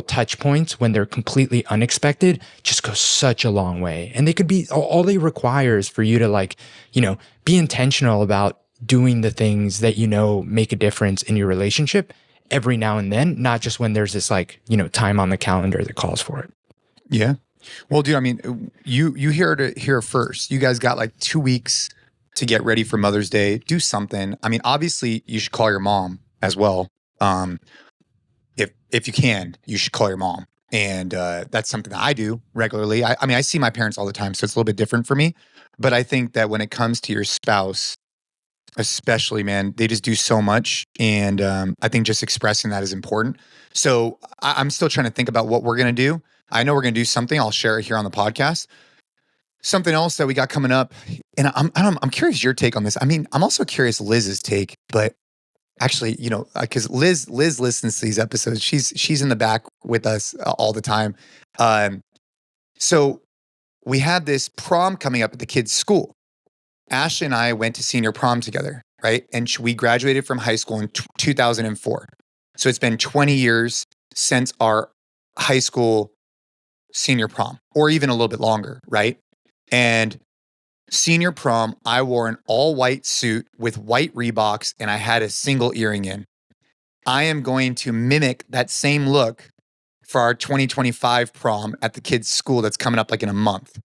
touch points when they're completely unexpected just go such a long way. And they could be, all they require is for you to like, you know, be intentional about doing the things that, you know, make a difference in your relationship every now and then, not just when there's this like, you know, time on the calendar that calls for it. Yeah. Well, dude, I mean, you hear it here first. You guys got like 2 weeks to get ready for Mother's Day. Do something. I mean, obviously you should call your mom as well. If you can, you should call your mom. And that's something that I do regularly. I mean, I see my parents all the time, so it's a little bit different for me. But I think that when it comes to your spouse, especially, man, they just do so much. And I think just expressing that is important. So I'm still trying to think about what we're going to do. I know we're going to do something. I'll share it here on the podcast. Something else that we got coming up. And I'm curious your take on this. I mean, I'm also curious Liz's take, but actually, you know, because Liz listens to these episodes. She's in the back with us all the time. So we had this prom coming up at the kids' school. Ashley and I went to senior prom together, right? And we graduated from high school in 2004. So it's been 20 years since our high school senior prom, or even a little bit longer, right? And senior prom, I wore an all-white suit with white Reeboks, and I had a single earring in. I am going to mimic that same look for our 2025 prom at the kids' school that's coming up like in a month.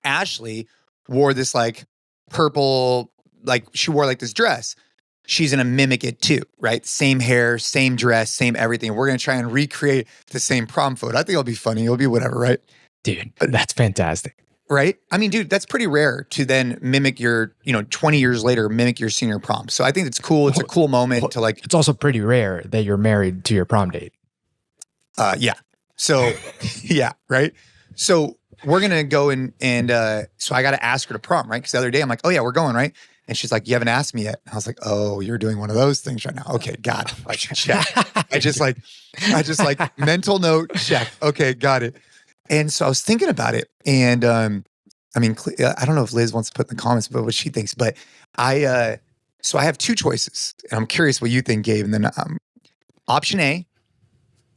Ashley wore this like purple, like she wore like this dress. She's going to mimic it too, right? Same hair, same dress, same everything. We're going to try and recreate the same prom photo. I think it'll be funny. It'll be whatever, right? Dude, that's fantastic. Right? I mean, dude, that's pretty rare to then mimic your, 20 years later, mimic your senior prom. So I think it's cool. It's a cool moment to like. It's also pretty rare that you're married to your prom date. Yeah. So, yeah, right? So we're going to go and so I got to ask her to prom, right? Because the other day I'm like, oh yeah, we're going, right? And she's like, you haven't asked me yet. And I was like, oh, you're doing one of those things right now. Okay, got it. Like, check. I just like mental note, check. Okay, got it. And so I was thinking about it. And I mean, I don't know if Liz wants to put in the comments about what she thinks, but so I have two choices. And I'm curious what you think, Gabe. And then option A,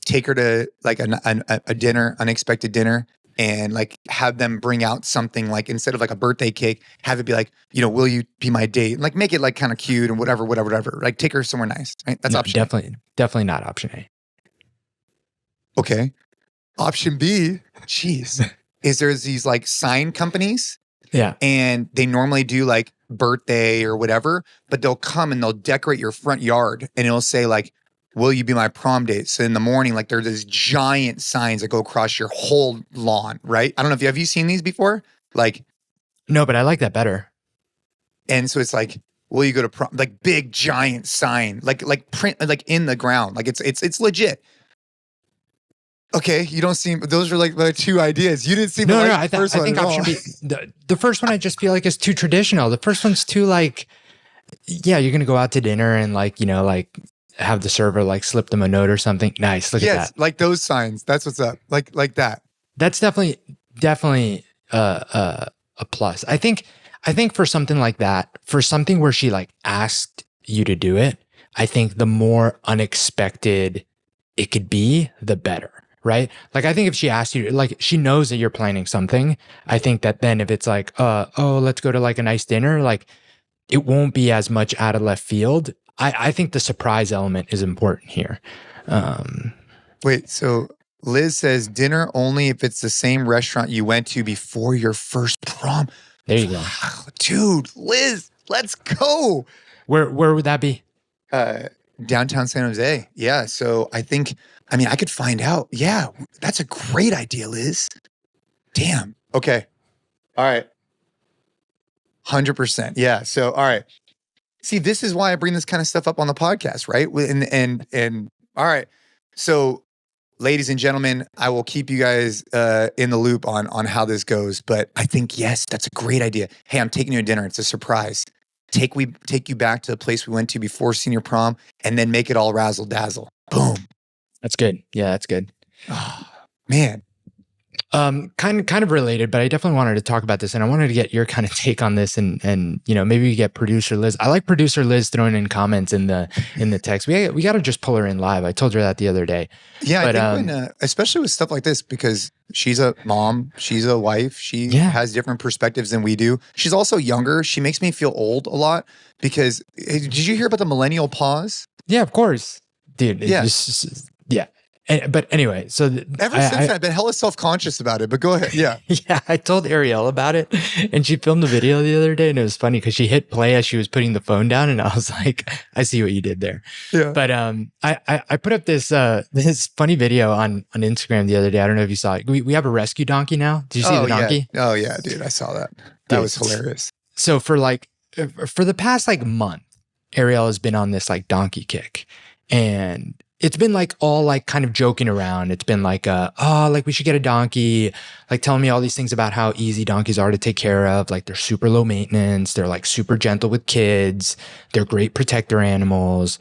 take her to like a dinner, unexpected dinner, and like have them bring out something like, instead of like a birthday cake, have it be like, will you be my date? And like make it like kind of cute and whatever. Like take her somewhere nice, right? That's option definitely not option A. Okay. Option B, geez, is there's these like sign companies. Yeah. And they normally do like birthday or whatever, but they'll come and they'll decorate your front yard and it'll say like, will you be my prom date? So in the morning, like there's these giant signs that go across your whole lawn, right? I don't know if have you seen these before? Like, no, but I like that better. And so it's like, will you go to prom? Like big giant sign, like print, like in the ground, like it's legit. Okay, you don't seem. Those are like the two ideas. You didn't seem. No, I think option B. The first one I just feel like is too traditional. The first one's too like, yeah, you're gonna go out to dinner and like like have the server like slip them a note or something. Nice. Look at that. Yes, like those signs. That's what's up. Like that. That's definitely a plus. I think for something like that, for something where she like asked you to do it, I think the more unexpected it could be, the better, right? Like I think if she asked you, like she knows that you're planning something, I think that then if it's like, oh, let's go to like a nice dinner, like it won't be as much out of left field. I think the surprise element is important here. Wait, so Liz says dinner only if it's the same restaurant you went to before your first prom. There you go. Dude, Liz, let's go. Where would that be? Downtown San Jose. Yeah. So I could find out. Yeah. That's a great idea, Liz. Damn. Okay. All right. 100%. Yeah. So, all right. See, this is why I bring this kind of stuff up on the podcast, right? And all right. So, ladies and gentlemen, I will keep you guys in the loop on how this goes. But I think, yes, that's a great idea. Hey, I'm taking you to dinner. It's a surprise. Take you back to the place we went to before senior prom and then make it all razzle dazzle. Boom. That's good. Yeah, that's good. Oh, man. Kind of related, but I definitely wanted to talk about this, and I wanted to get your kind of take on this, and maybe we get producer Liz. I like producer Liz throwing in comments in the text. We got to just pull her in live. I told her that the other day. Yeah, but, I think when, especially with stuff like this, because she's a mom, she's a wife, she has different perspectives than we do. She's also younger. She makes me feel old a lot because did you hear about the millennial pause? Yeah, of course, dude. Yeah. But anyway, so ever since I've been hella self-conscious about it, but go ahead. Yeah. Yeah. I told Ariel about it and she filmed the video the other day and it was funny because she hit play as she was putting the phone down and I was like, I see what you did there. Yeah. But I put up this funny video on Instagram the other day. I don't know if you saw it. We have a rescue donkey now. Did you see the donkey? Yeah. Oh yeah, dude. I saw that. That was hilarious. So for the past like month, Ariel has been on this like donkey kick and it's been like all like kind of joking around. It's been like, like we should get a donkey, like telling me all these things about how easy donkeys are to take care of. Like they're super low maintenance. They're like super gentle with kids. They're great protector animals,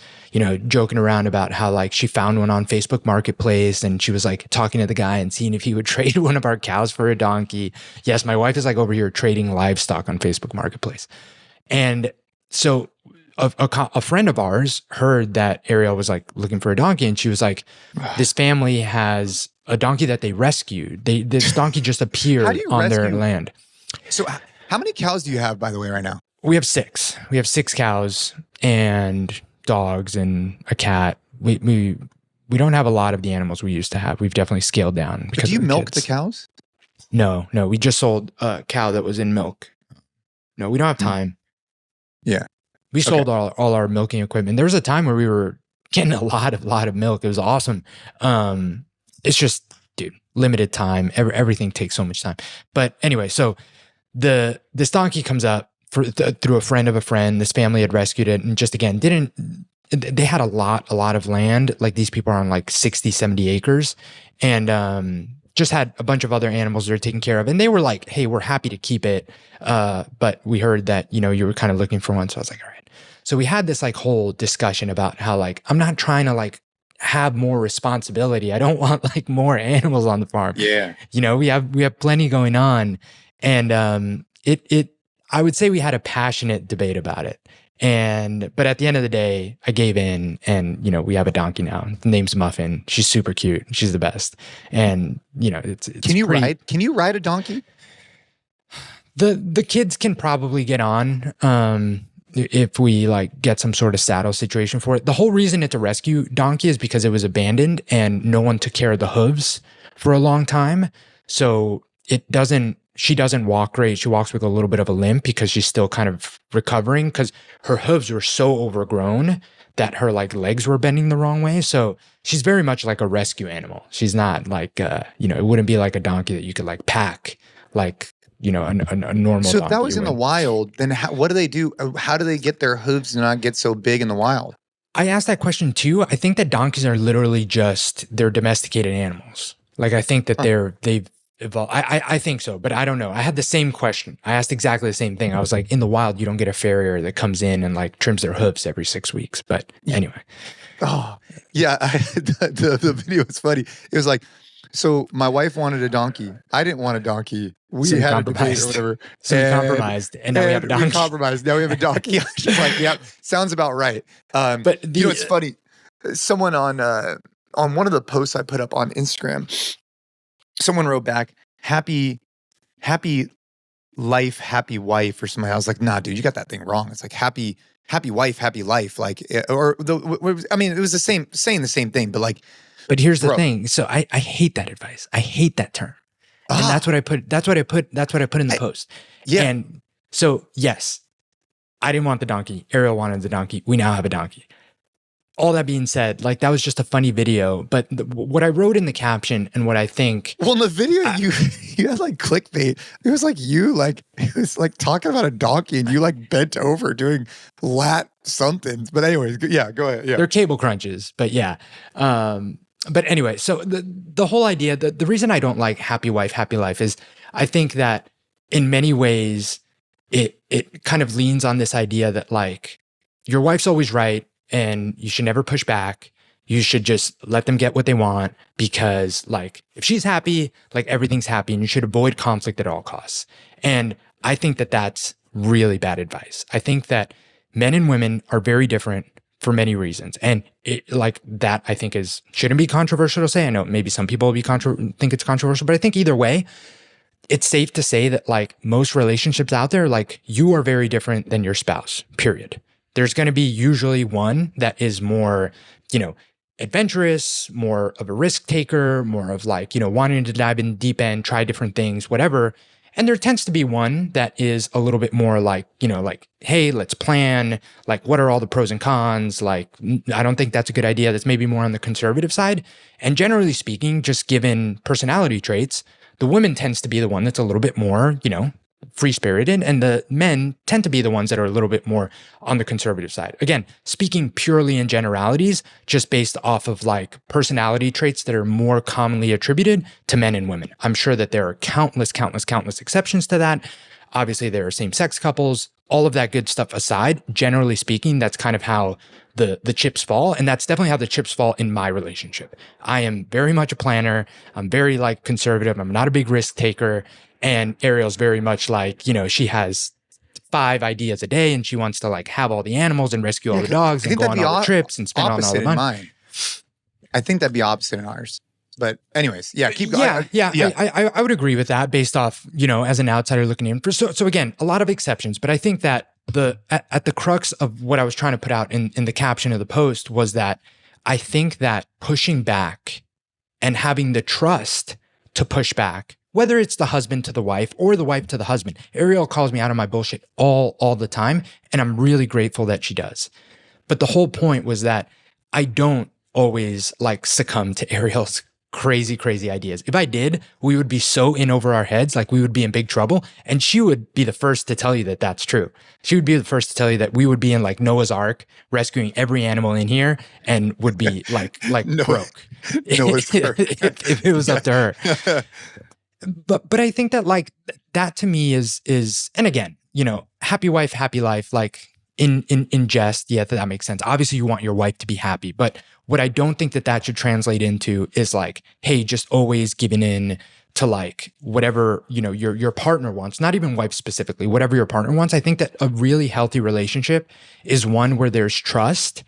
joking around about how like she found one on Facebook Marketplace and she was like talking to the guy and seeing if he would trade one of our cows for a donkey. Yes, my wife is like over here trading livestock on Facebook Marketplace. And so a friend of ours heard that Ariel was like looking for a donkey and she was like, this family has a donkey that they rescued. This donkey just appeared on their land. So how many cows do you have, by the way, right now? We have 6. We have 6 cows and dogs and a cat. We don't have a lot of the animals we used to have. We've definitely scaled down. Because do you milk the cows? No. We just sold a cow that was in milk. No, we don't have time. Yeah. We sold all our milking equipment. There was a time where we were getting a lot of milk. It was awesome. It's just, dude, limited time. Everything takes so much time. But anyway, so this donkey comes up through a friend of a friend. This family had rescued it and just again they had a lot of land. Like these people are on like 60, 70 acres and just had a bunch of other animals they're taking care of. And they were like, hey, we're happy to keep it. But we heard that, you were kind of looking for one. So I was like, all right. So we had this like whole discussion about how like, I'm not trying to like have more responsibility. I don't want like more animals on the farm. Yeah. We have plenty going on. And I would say we had a passionate debate about it. But at the end of the day, I gave in and, we have a donkey now. The name's Muffin. She's super cute. She's the best. And, it's Can you ride a donkey? The kids can probably get on, if we like get some sort of saddle situation for it. The whole reason it's a rescue donkey is because it was abandoned and no one took care of the hooves for a long time. So she doesn't walk great. She walks with a little bit of a limp because she's still kind of recovering because her hooves were so overgrown that her like legs were bending the wrong way. So she's very much like a rescue animal. She's not like, it wouldn't be like a donkey that you could like pack like, a normal So donkey if that was in the wild, then what do they do? How do they get their hooves to not get so big in the wild? I asked that question too. I think that donkeys are literally they're domesticated animals. Like I think that evolve. I think so, but I don't know. I had the same question. I asked exactly the same thing. I was like, in the wild, you don't get a farrier that comes in and like trims their hoofs every 6 weeks. But anyway. Oh, yeah. The video was funny. It was like, so my wife wanted a donkey. I didn't want a donkey. We had a debate or whatever. So we compromised, and now we have a donkey. We compromised. Now we have a donkey. I was just like, yeah, sounds about right. But you know, it's funny. Someone on one of the posts I put up on Instagram, someone wrote back, happy life, happy wife, or something. I was like, nah, dude, you got that thing wrong. It's like happy wife, happy life. Like, it was the same, saying the same thing, but like. But here's the thing. So I hate that advice. I hate that term. And that's what I put in the post. Yeah. And so, yes, I didn't want the donkey. Ariel wanted the donkey. We now have a donkey. All that being said, like, that was just a funny video. But what I wrote in the caption and what I think. Well, in the video, you had like clickbait. It was like it was like talking about a donkey and you like bent over doing lat somethings. But anyways, yeah, go ahead. Yeah. They're cable crunches, but yeah. But anyway, so the whole idea, the reason I don't like happy wife, happy life is I think that in many ways, it kind of leans on this idea that like your wife's always right and you should never push back. You should just let them get what they want because like if she's happy, like everything's happy and you should avoid conflict at all costs. And I think that that's really bad advice. I think that men and women are very different for many reasons. And like that, I think shouldn't be controversial to say. I know maybe some people will think it's controversial, but I think either way, it's safe to say that like most relationships out there, like you are very different than your spouse, period. There's going to be usually one that is more, adventurous, more of a risk taker, more of like, wanting to dive in deep end, try different things, whatever. And there tends to be one that is a little bit more like, like, hey, let's plan. Like, what are all the pros and cons? Like, I don't think that's a good idea. That's maybe more on the conservative side. And generally speaking, just given personality traits, the woman tends to be the one that's a little bit more, free-spirited, and the men tend to be the ones that are a little bit more on the conservative side. Again, speaking purely in generalities, just based off of like personality traits that are more commonly attributed to men and women. I'm sure that there are countless exceptions to that. Obviously, there are same-sex couples. All of that good stuff aside, generally speaking, that's kind of how the chips fall. And that's definitely how the chips fall in my relationship. I am very much a planner. I'm very like conservative. I'm not a big risk taker. And Ariel's very much like, she has 5 ideas a day and she wants to like have all the animals and rescue all the dogs and go on all the trips and spend all the money. Mine. I think that'd be opposite in ours. But anyways, yeah, keep going. Yeah. I would agree with that based off, as an outsider looking in. So again, a lot of exceptions, but I think that at the crux of what I was trying to put out in the caption of the post was that I think that pushing back and having the trust to push back, whether it's the husband to the wife or the wife to the husband. Ariel calls me out on my bullshit all the time, and I'm really grateful that she does. But the whole point was that I don't always like succumb to Ariel's crazy ideas. If I did, we would be so in over our heads, like we would be in big trouble. And she would be the first to tell you that that's true. She would be the first to tell you that we would be in like Noah's Ark, rescuing every animal in here, and would be like broke. Noah's Ark. if it was up to her. But I think that like that to me is, and again, happy wife, happy life, like in jest. Yeah, that makes sense. Obviously you want your wife to be happy, but what I don't think that should translate into is like, hey, just always giving in to like whatever, your partner wants, not even wife specifically, whatever your partner wants. I think that a really healthy relationship is one where there's trust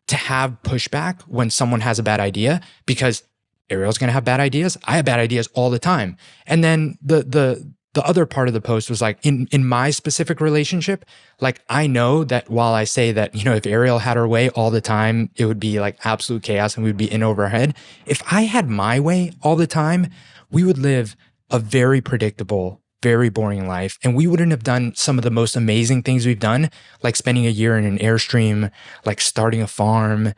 to have pushback when someone has a bad idea, because Ariel's going to have bad ideas. I have bad ideas all the time. And then the other part of the post was like, in my specific relationship, like I know that while I say that, if Ariel had her way all the time, it would be like absolute chaos and we'd be in over our head. If I had my way all the time, we would live a very predictable, very boring life. And we wouldn't have done some of the most amazing things we've done, like spending a year in an Airstream, like starting a farm,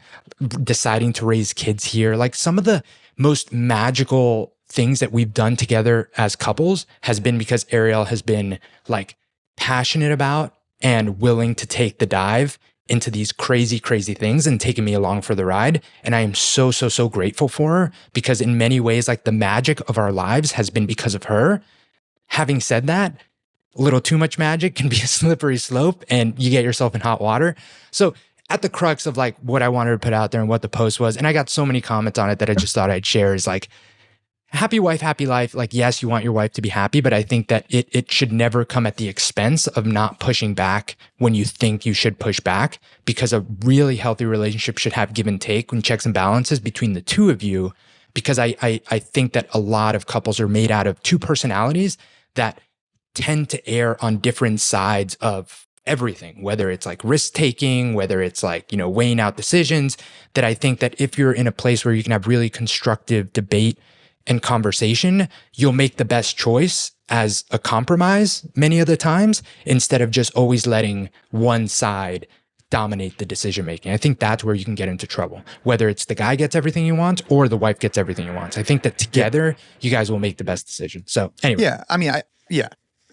deciding to raise kids here. Like some of the most magical things that we've done together as couples has been because Ariel has been like passionate about and willing to take the dive into these crazy, crazy things and taking me along for the ride. And I am so, so, so grateful for her, because in many ways, like the magic of our lives has been because of her. Having said that, a little too much magic can be a slippery slope and you get yourself in hot water. So at the crux of like what I wanted to put out there and what the post was, and I got so many comments on it that I just thought I'd share, is like, happy wife, happy life. Like, yes, you want your wife to be happy, but I think that it should never come at the expense of not pushing back when you think you should push back, because a really healthy relationship should have give and take and checks and balances between the two of you. Because I think that a lot of couples are made out of two personalities that tend to err on different sides of everything, whether it's like risk taking, whether it's like, weighing out decisions, that I think that if you're in a place where you can have really constructive debate and conversation, you'll make the best choice as a compromise many of the times, instead of just always letting one side dominate the decision making. I think that's where you can get into trouble, whether it's the guy gets everything he wants or the wife gets everything he wants. I think that together you guys will make the best decision. So anyway. Yeah. I mean,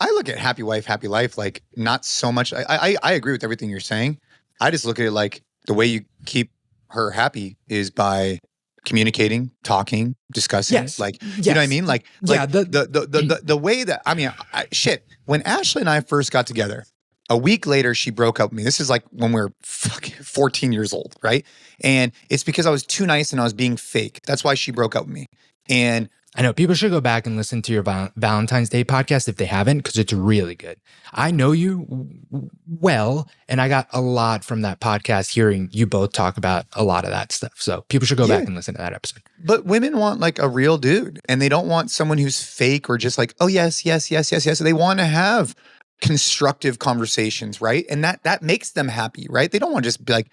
I look at happy wife, happy life, like not so much. I agree with everything you're saying. I just look at it like the way you keep her happy is by communicating, talking, discussing. Yes. Like, Yes. you know what I mean? Like Yeah, the way that, I mean, when Ashley and I first got together, a week later, she broke up with me. This is like when we were fucking 14 years old, right? And it's because I was too nice and I was being fake. That's why she broke up with me. And I know people should go back and listen to your Valentine's Day podcast if they haven't, because it's really good. I know you well, and I got a lot from that podcast hearing you both talk about a lot of that stuff. So people should go back and listen to that episode. But women want like a real dude, and they don't want someone who's fake or just like, oh, yes, yes, yes, yes, yes. They want to have constructive conversations, right? And that makes them happy, right? They don't want to just be like,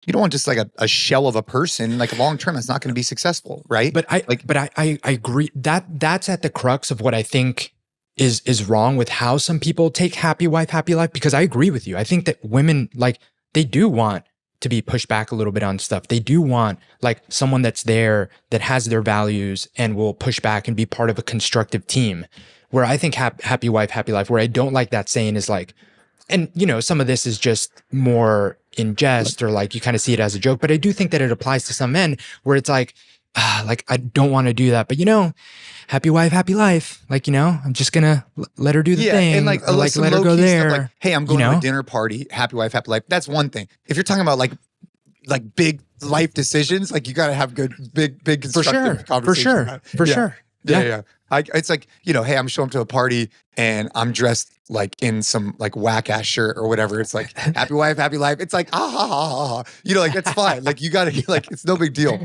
you don't want just like a shell of a person, like long term, that's not going to be successful, right? But I agree that's at the crux of what I think is wrong with how some people take happy wife, happy life, because I agree with you. I think that women, like, they do want to be pushed back a little bit on stuff. They do want like someone that's there that has their values and will push back and be part of a constructive team. Where I think happy wife, happy life, where I don't like that saying is like, and some of this is just more in jest or like you kind of see it as a joke, but I do think that it applies to some men where it's like I don't want to do that, but happy wife, happy life. Like, I'm just gonna let her do the thing, and like let her go there. Stuff like, hey, I'm going to a dinner party. Happy wife, happy life. That's one thing. If you're talking about like big life decisions, like you got to have good big constructive conversations. For sure. Yeah. It's like, hey, I'm showing up to a party and I'm dressed like in some like whack ass shirt or whatever. It's like happy wife, happy life. It's like, like it's fine. Like you got to like, it's no big deal,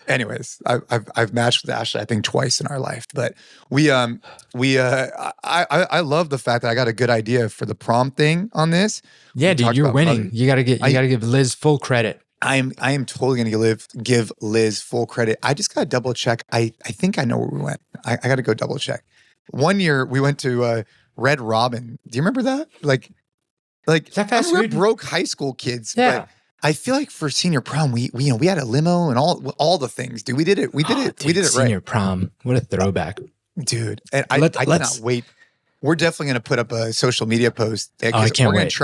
Anyways, I've matched with Ashley, I think twice in our life, but I love the fact that I got a good idea for the prom thing on this. Yeah, dude, you're winning. You got to give Liz full credit. I am totally going to give Liz full credit. I just got to double check. I think I know where we went. I got to go double check. One year we went to Red Robin. Do you remember that? Like is that fast food? We're broke high school kids. Yeah. But I feel like for senior prom, we had a limo and all the things, dude. We did it. We did it right. Senior prom. What a throwback, dude. And I cannot wait. We're definitely going to put up a social media post. I can't wait.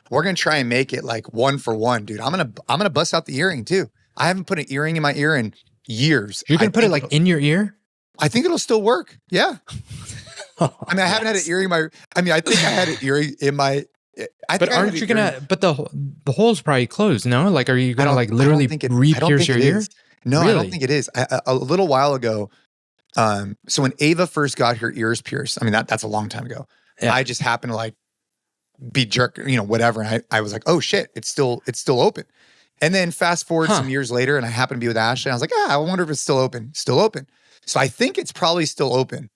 We're going to try and make it like 1 for 1, dude. I'm going to bust out the earring too. I haven't put an earring in my ear in years. You're going to put it like in your ear? I think it'll still work. Yeah. I mean, I haven't had an earring in my, I think I had an earring in my, but aren't you going to, but the hole's probably closed, no? Like, are you going to like literally re-pierce your ear? No, really? I don't think it is. A little while ago, so when Ava first got her ears pierced, that's a long time ago. Yeah. I just happened to like be jerk, whatever. And I was like, oh shit, it's still open. And then fast forward some years later and I happened to be with Ashley. And I was like, I wonder if it's still open. Still open. So I think it's probably still open.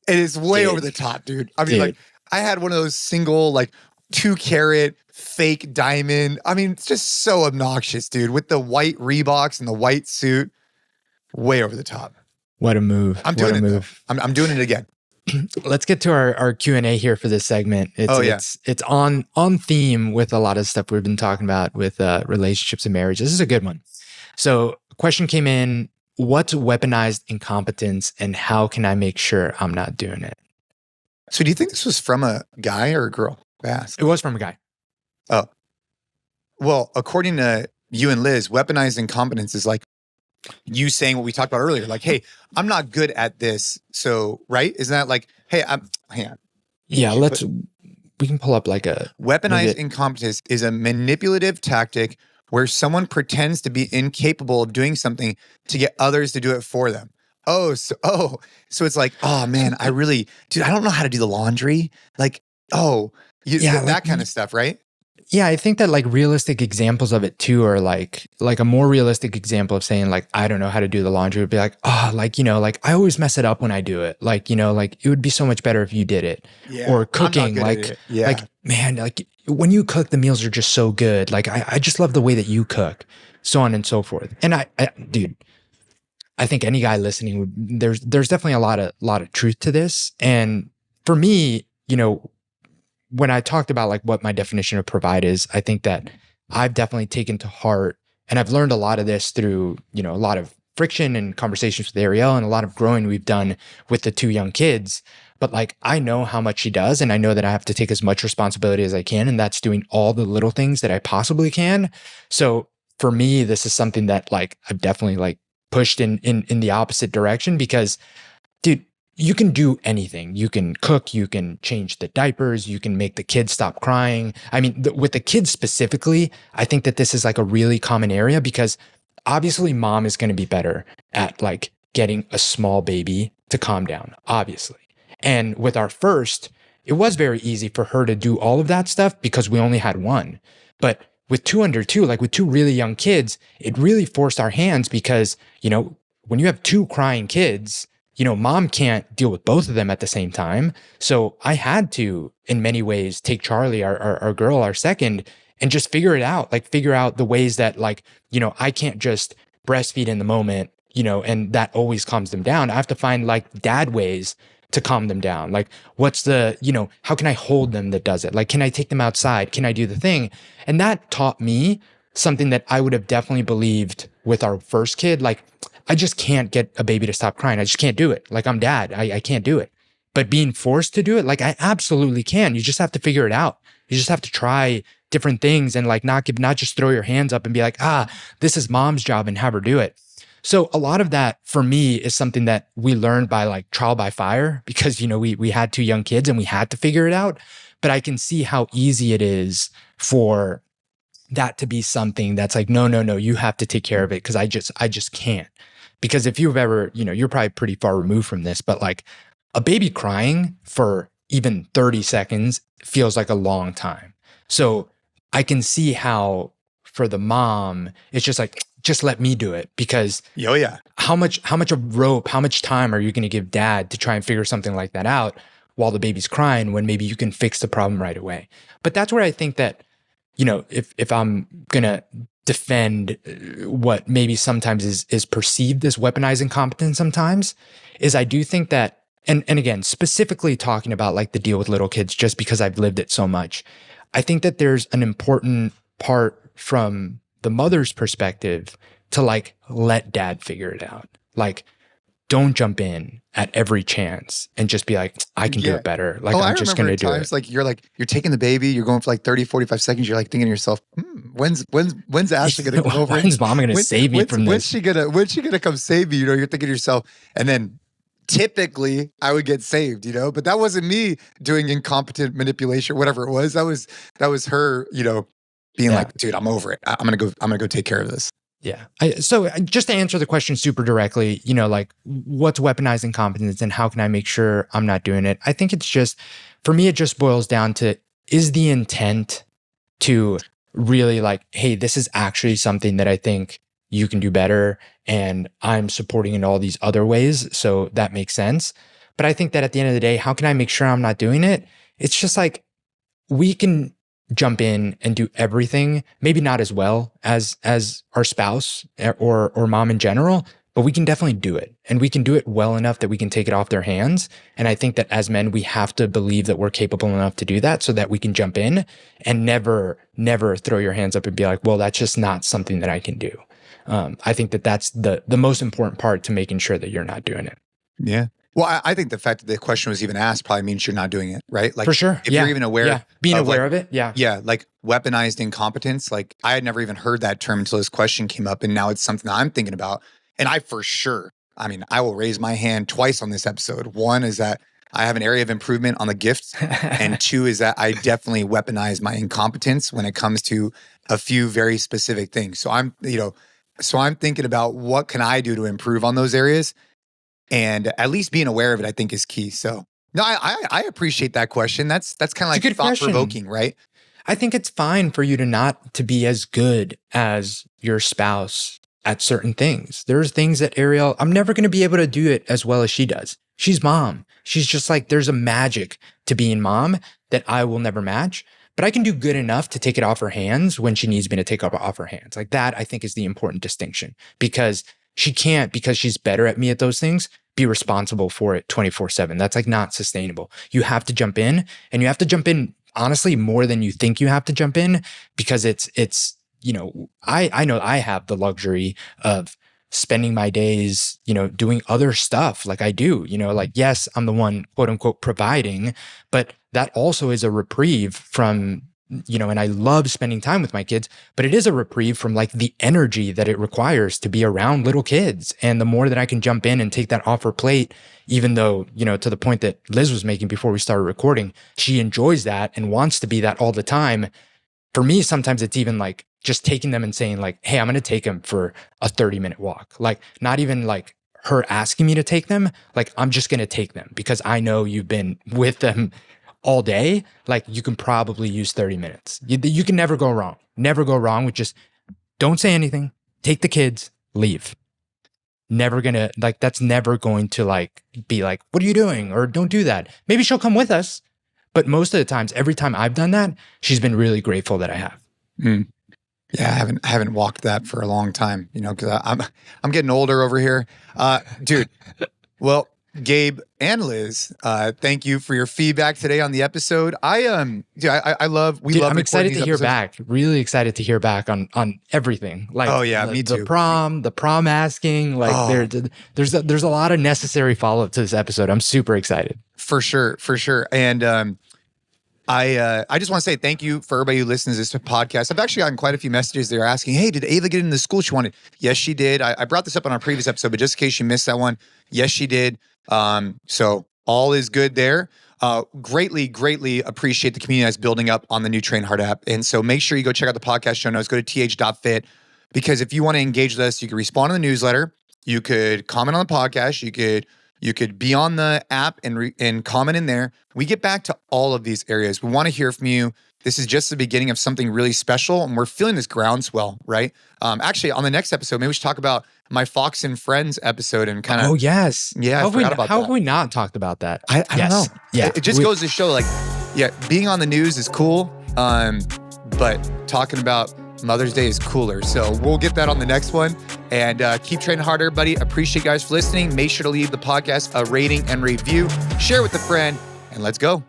It is way over the top, dude. Like I had one of those single, like 2-carat fake diamond. It's just so obnoxious, dude, with the white Reeboks and the white suit. Way over the top. What a move. I'm doing it. I'm doing it again. Let's get to our Q&A here for this segment. It's on theme with a lot of stuff we've been talking about with relationships and marriage. This is a good one. So a question came in, what's weaponized incompetence and how can I make sure I'm not doing it? So do you think this was from a guy or a girl? I asked. It was from a guy. Oh. Well, according to you and Liz, weaponized incompetence is like you saying what we talked about earlier. Like, hey, I'm not good at this. So, right? Isn't that like, hey, hang on. Yeah, we can pull up like a weaponized incompetence is a manipulative tactic where someone pretends to be incapable of doing something to get others to do it for them. So it's like, oh man, I don't know how to do the laundry. Like, that kind of stuff, right? Yeah, I think that like realistic examples of it too are like a more realistic example of saying like, I don't know how to do the laundry would be like, like I always mess it up when I do it. Like, like it would be so much better if you did it. Yeah, or cooking, like man, like when you cook, the meals are just so good. Like I just love the way that you cook, so on and so forth. And dude, I think any guy listening, there's definitely a lot of truth to this. And for me, when I talked about like what my definition of provide is, I think that I've definitely taken to heart, and I've learned a lot of this through, a lot of friction and conversations with Ariel and a lot of growing we've done with the 2 young kids. But like, I know how much she does, and I know that I have to take as much responsibility as I can. And that's doing all the little things that I possibly can. So for me, this is something that like, I've definitely like pushed in the opposite direction because, dude, you can do anything. You can cook, you can change the diapers, you can make the kids stop crying. I mean, with the kids specifically, I think that this is like a really common area because obviously mom is going to be better at like getting a small baby to calm down, obviously. And with our first, it was very easy for her to do all of that stuff because we only had one. But with 2 under 2, like with 2 really young kids, it really forced our hands because, when you have 2 crying kids, mom can't deal with both of them at the same time. So I had to, in many ways, take Charlie, our girl, our second, and just figure it out. Like figure out the ways that like, I can't just breastfeed in the moment, and that always calms them down. I have to find like dad ways to calm them down. Like what's the, how can I hold them that does it? Like, can I take them outside? Can I do the thing? And that taught me something that I would have definitely believed with our first kid. Like, I just can't get a baby to stop crying. I just can't do it. Like I'm dad. I can't do it. But being forced to do it, like I absolutely can. You just have to figure it out. You just have to try different things and like not just throw your hands up and be like, this is mom's job and have her do it. So a lot of that for me is something that we learned by like trial by fire because, we had 2 young kids and we had to figure it out. But I can see how easy it is for that to be something that's like, no, you have to take care of it because I just can't. Because if you've ever, you're probably pretty far removed from this, but like a baby crying for even 30 seconds feels like a long time. So I can see how for the mom, it's just like, just let me do it because how much of rope, how much time are you going to give dad to try and figure something like that out while the baby's crying when maybe you can fix the problem right away? But that's where I think that, if I'm going to defend what maybe sometimes is perceived as weaponized incompetence sometimes, is I do think that, and again, specifically talking about like the deal with little kids, just because I've lived it so much, I think that there's an important part from the mother's perspective to like let dad figure it out. Like, don't jump in at every chance and just be like, I can do it better. Like, I'm just going to do it. Like you're taking the baby, you're going for like 30, 45 seconds. You're like thinking to yourself, when's Ashley going to come over? When's mom going to save me from this? When's she going to come save me? You're thinking to yourself, and then typically I would get saved, but that wasn't me doing incompetent manipulation or whatever it was. That was her, being like, dude, I'm over it. I'm going to go take care of this. Yeah. So just to answer the question super directly, like what's weaponized incompetence and how can I make sure I'm not doing it? I think it's just, for me, it just boils down to, is the intent to really like, hey, this is actually something that I think you can do better and I'm supporting in all these other ways. So that makes sense. But I think that at the end of the day, how can I make sure I'm not doing it? It's just like, we can jump in and do everything, maybe not as well as our spouse or mom in general, but we can definitely do it. And we can do it well enough that we can take it off their hands. And I think that as men, we have to believe that we're capable enough to do that so that we can jump in and never throw your hands up and be like, well, that's just not something that I can do. I think that that's the most important part to making sure that you're not doing it. Yeah. Well, I think the fact that the question was even asked probably means you're not doing it, right? Like, For sure. if you're even aware, being of aware like, of it. Yeah. yeah, like weaponized incompetence. Like, I had never even heard that term until this question came up, and now it's something that I'm thinking about. And I for sure, I mean, I will raise my hand twice on this episode. One is that I have an area of improvement on the gifts, and two is that I definitely weaponize my incompetence when it comes to a few very specific things. So I'm thinking about what can I do to improve on those areas. And at least being aware of it, I think, is key. So, no, I appreciate that question. That's kind of like thought-provoking, right? I think it's fine for you to not to be as good as your spouse at certain things. There's things that Ariel, I'm never going to be able to do it as well as she does. She's mom. She's just like, there's a magic to being mom that I will never match. But I can do good enough to take it off her hands when she needs me to take it off her hands. Like that, I think, is the important distinction, because she can't, because she's better at me at those things, be responsible for it 24/7. That's like not sustainable. You have to jump in, and you have to jump in, honestly, more than you think you have to jump in, because it's, you know, I know I have the luxury of spending my days, you know, doing other stuff like I do, you know, like, yes, I'm the one, quote unquote, providing, but that also is a reprieve from, you know, and I love spending time with my kids, but it is a reprieve from like the energy that it requires to be around little kids. And the more that I can jump in and take that off her plate, even though, you know, to the point that Liz was making before we started recording, she enjoys that and wants to be that all the time. For me, sometimes it's even like just taking them and saying like, hey, I'm going to take them for a 30-minute walk. Like, not even like her asking me to take them. Like, I'm just going to take them because I know you've been with them all day. Like, you can probably use 30 minutes. You can never go wrong. Never go wrong with just don't say anything, take the kids, leave. Never gonna, like, that's never going to like be like, what are you doing? Or don't do that. Maybe she'll come with us. But most of the times, every time I've done that, she's been really grateful that I have. Mm. Yeah, I haven't walked that for a long time, you know, because I'm getting older over here, dude. Well, Gabe and Liz, thank you for your feedback today on the episode. I'm excited to hear back. Really excited to hear back on everything. Like, oh yeah, me too. The prom asking, like there's a lot of necessary follow up to this episode. I'm super excited. For sure. And I just want to say thank you for everybody who listens to this podcast. I've actually gotten quite a few messages. They're asking, hey, did Ava get into the school she wanted? Yes, she did. I brought this up on our previous episode, but just in case you missed that one, yes, she did. So all is good there. Greatly appreciate the community that's building up on the new Train Hard app. And so make sure you go check out the podcast show notes. Go to th.fit, because if you want to engage with us, you can respond to the newsletter. You could comment on the podcast. You could be on the app and comment in there. We get back to all of these areas. We want to hear from you. This is just the beginning of something really special, and we're feeling this groundswell, right? Actually, on the next episode, maybe we should talk about my Fox and Friends episode and kind of. Oh yes, yeah. How have we not talked about that? I don't know. Yeah, it just goes to show, like, yeah, being on the news is cool, but talking about Mother's Day is cooler. So we'll get that on the next one. And keep training hard, everybody. Appreciate you guys for listening. Make sure to leave the podcast a rating and review. Share with a friend, and let's go.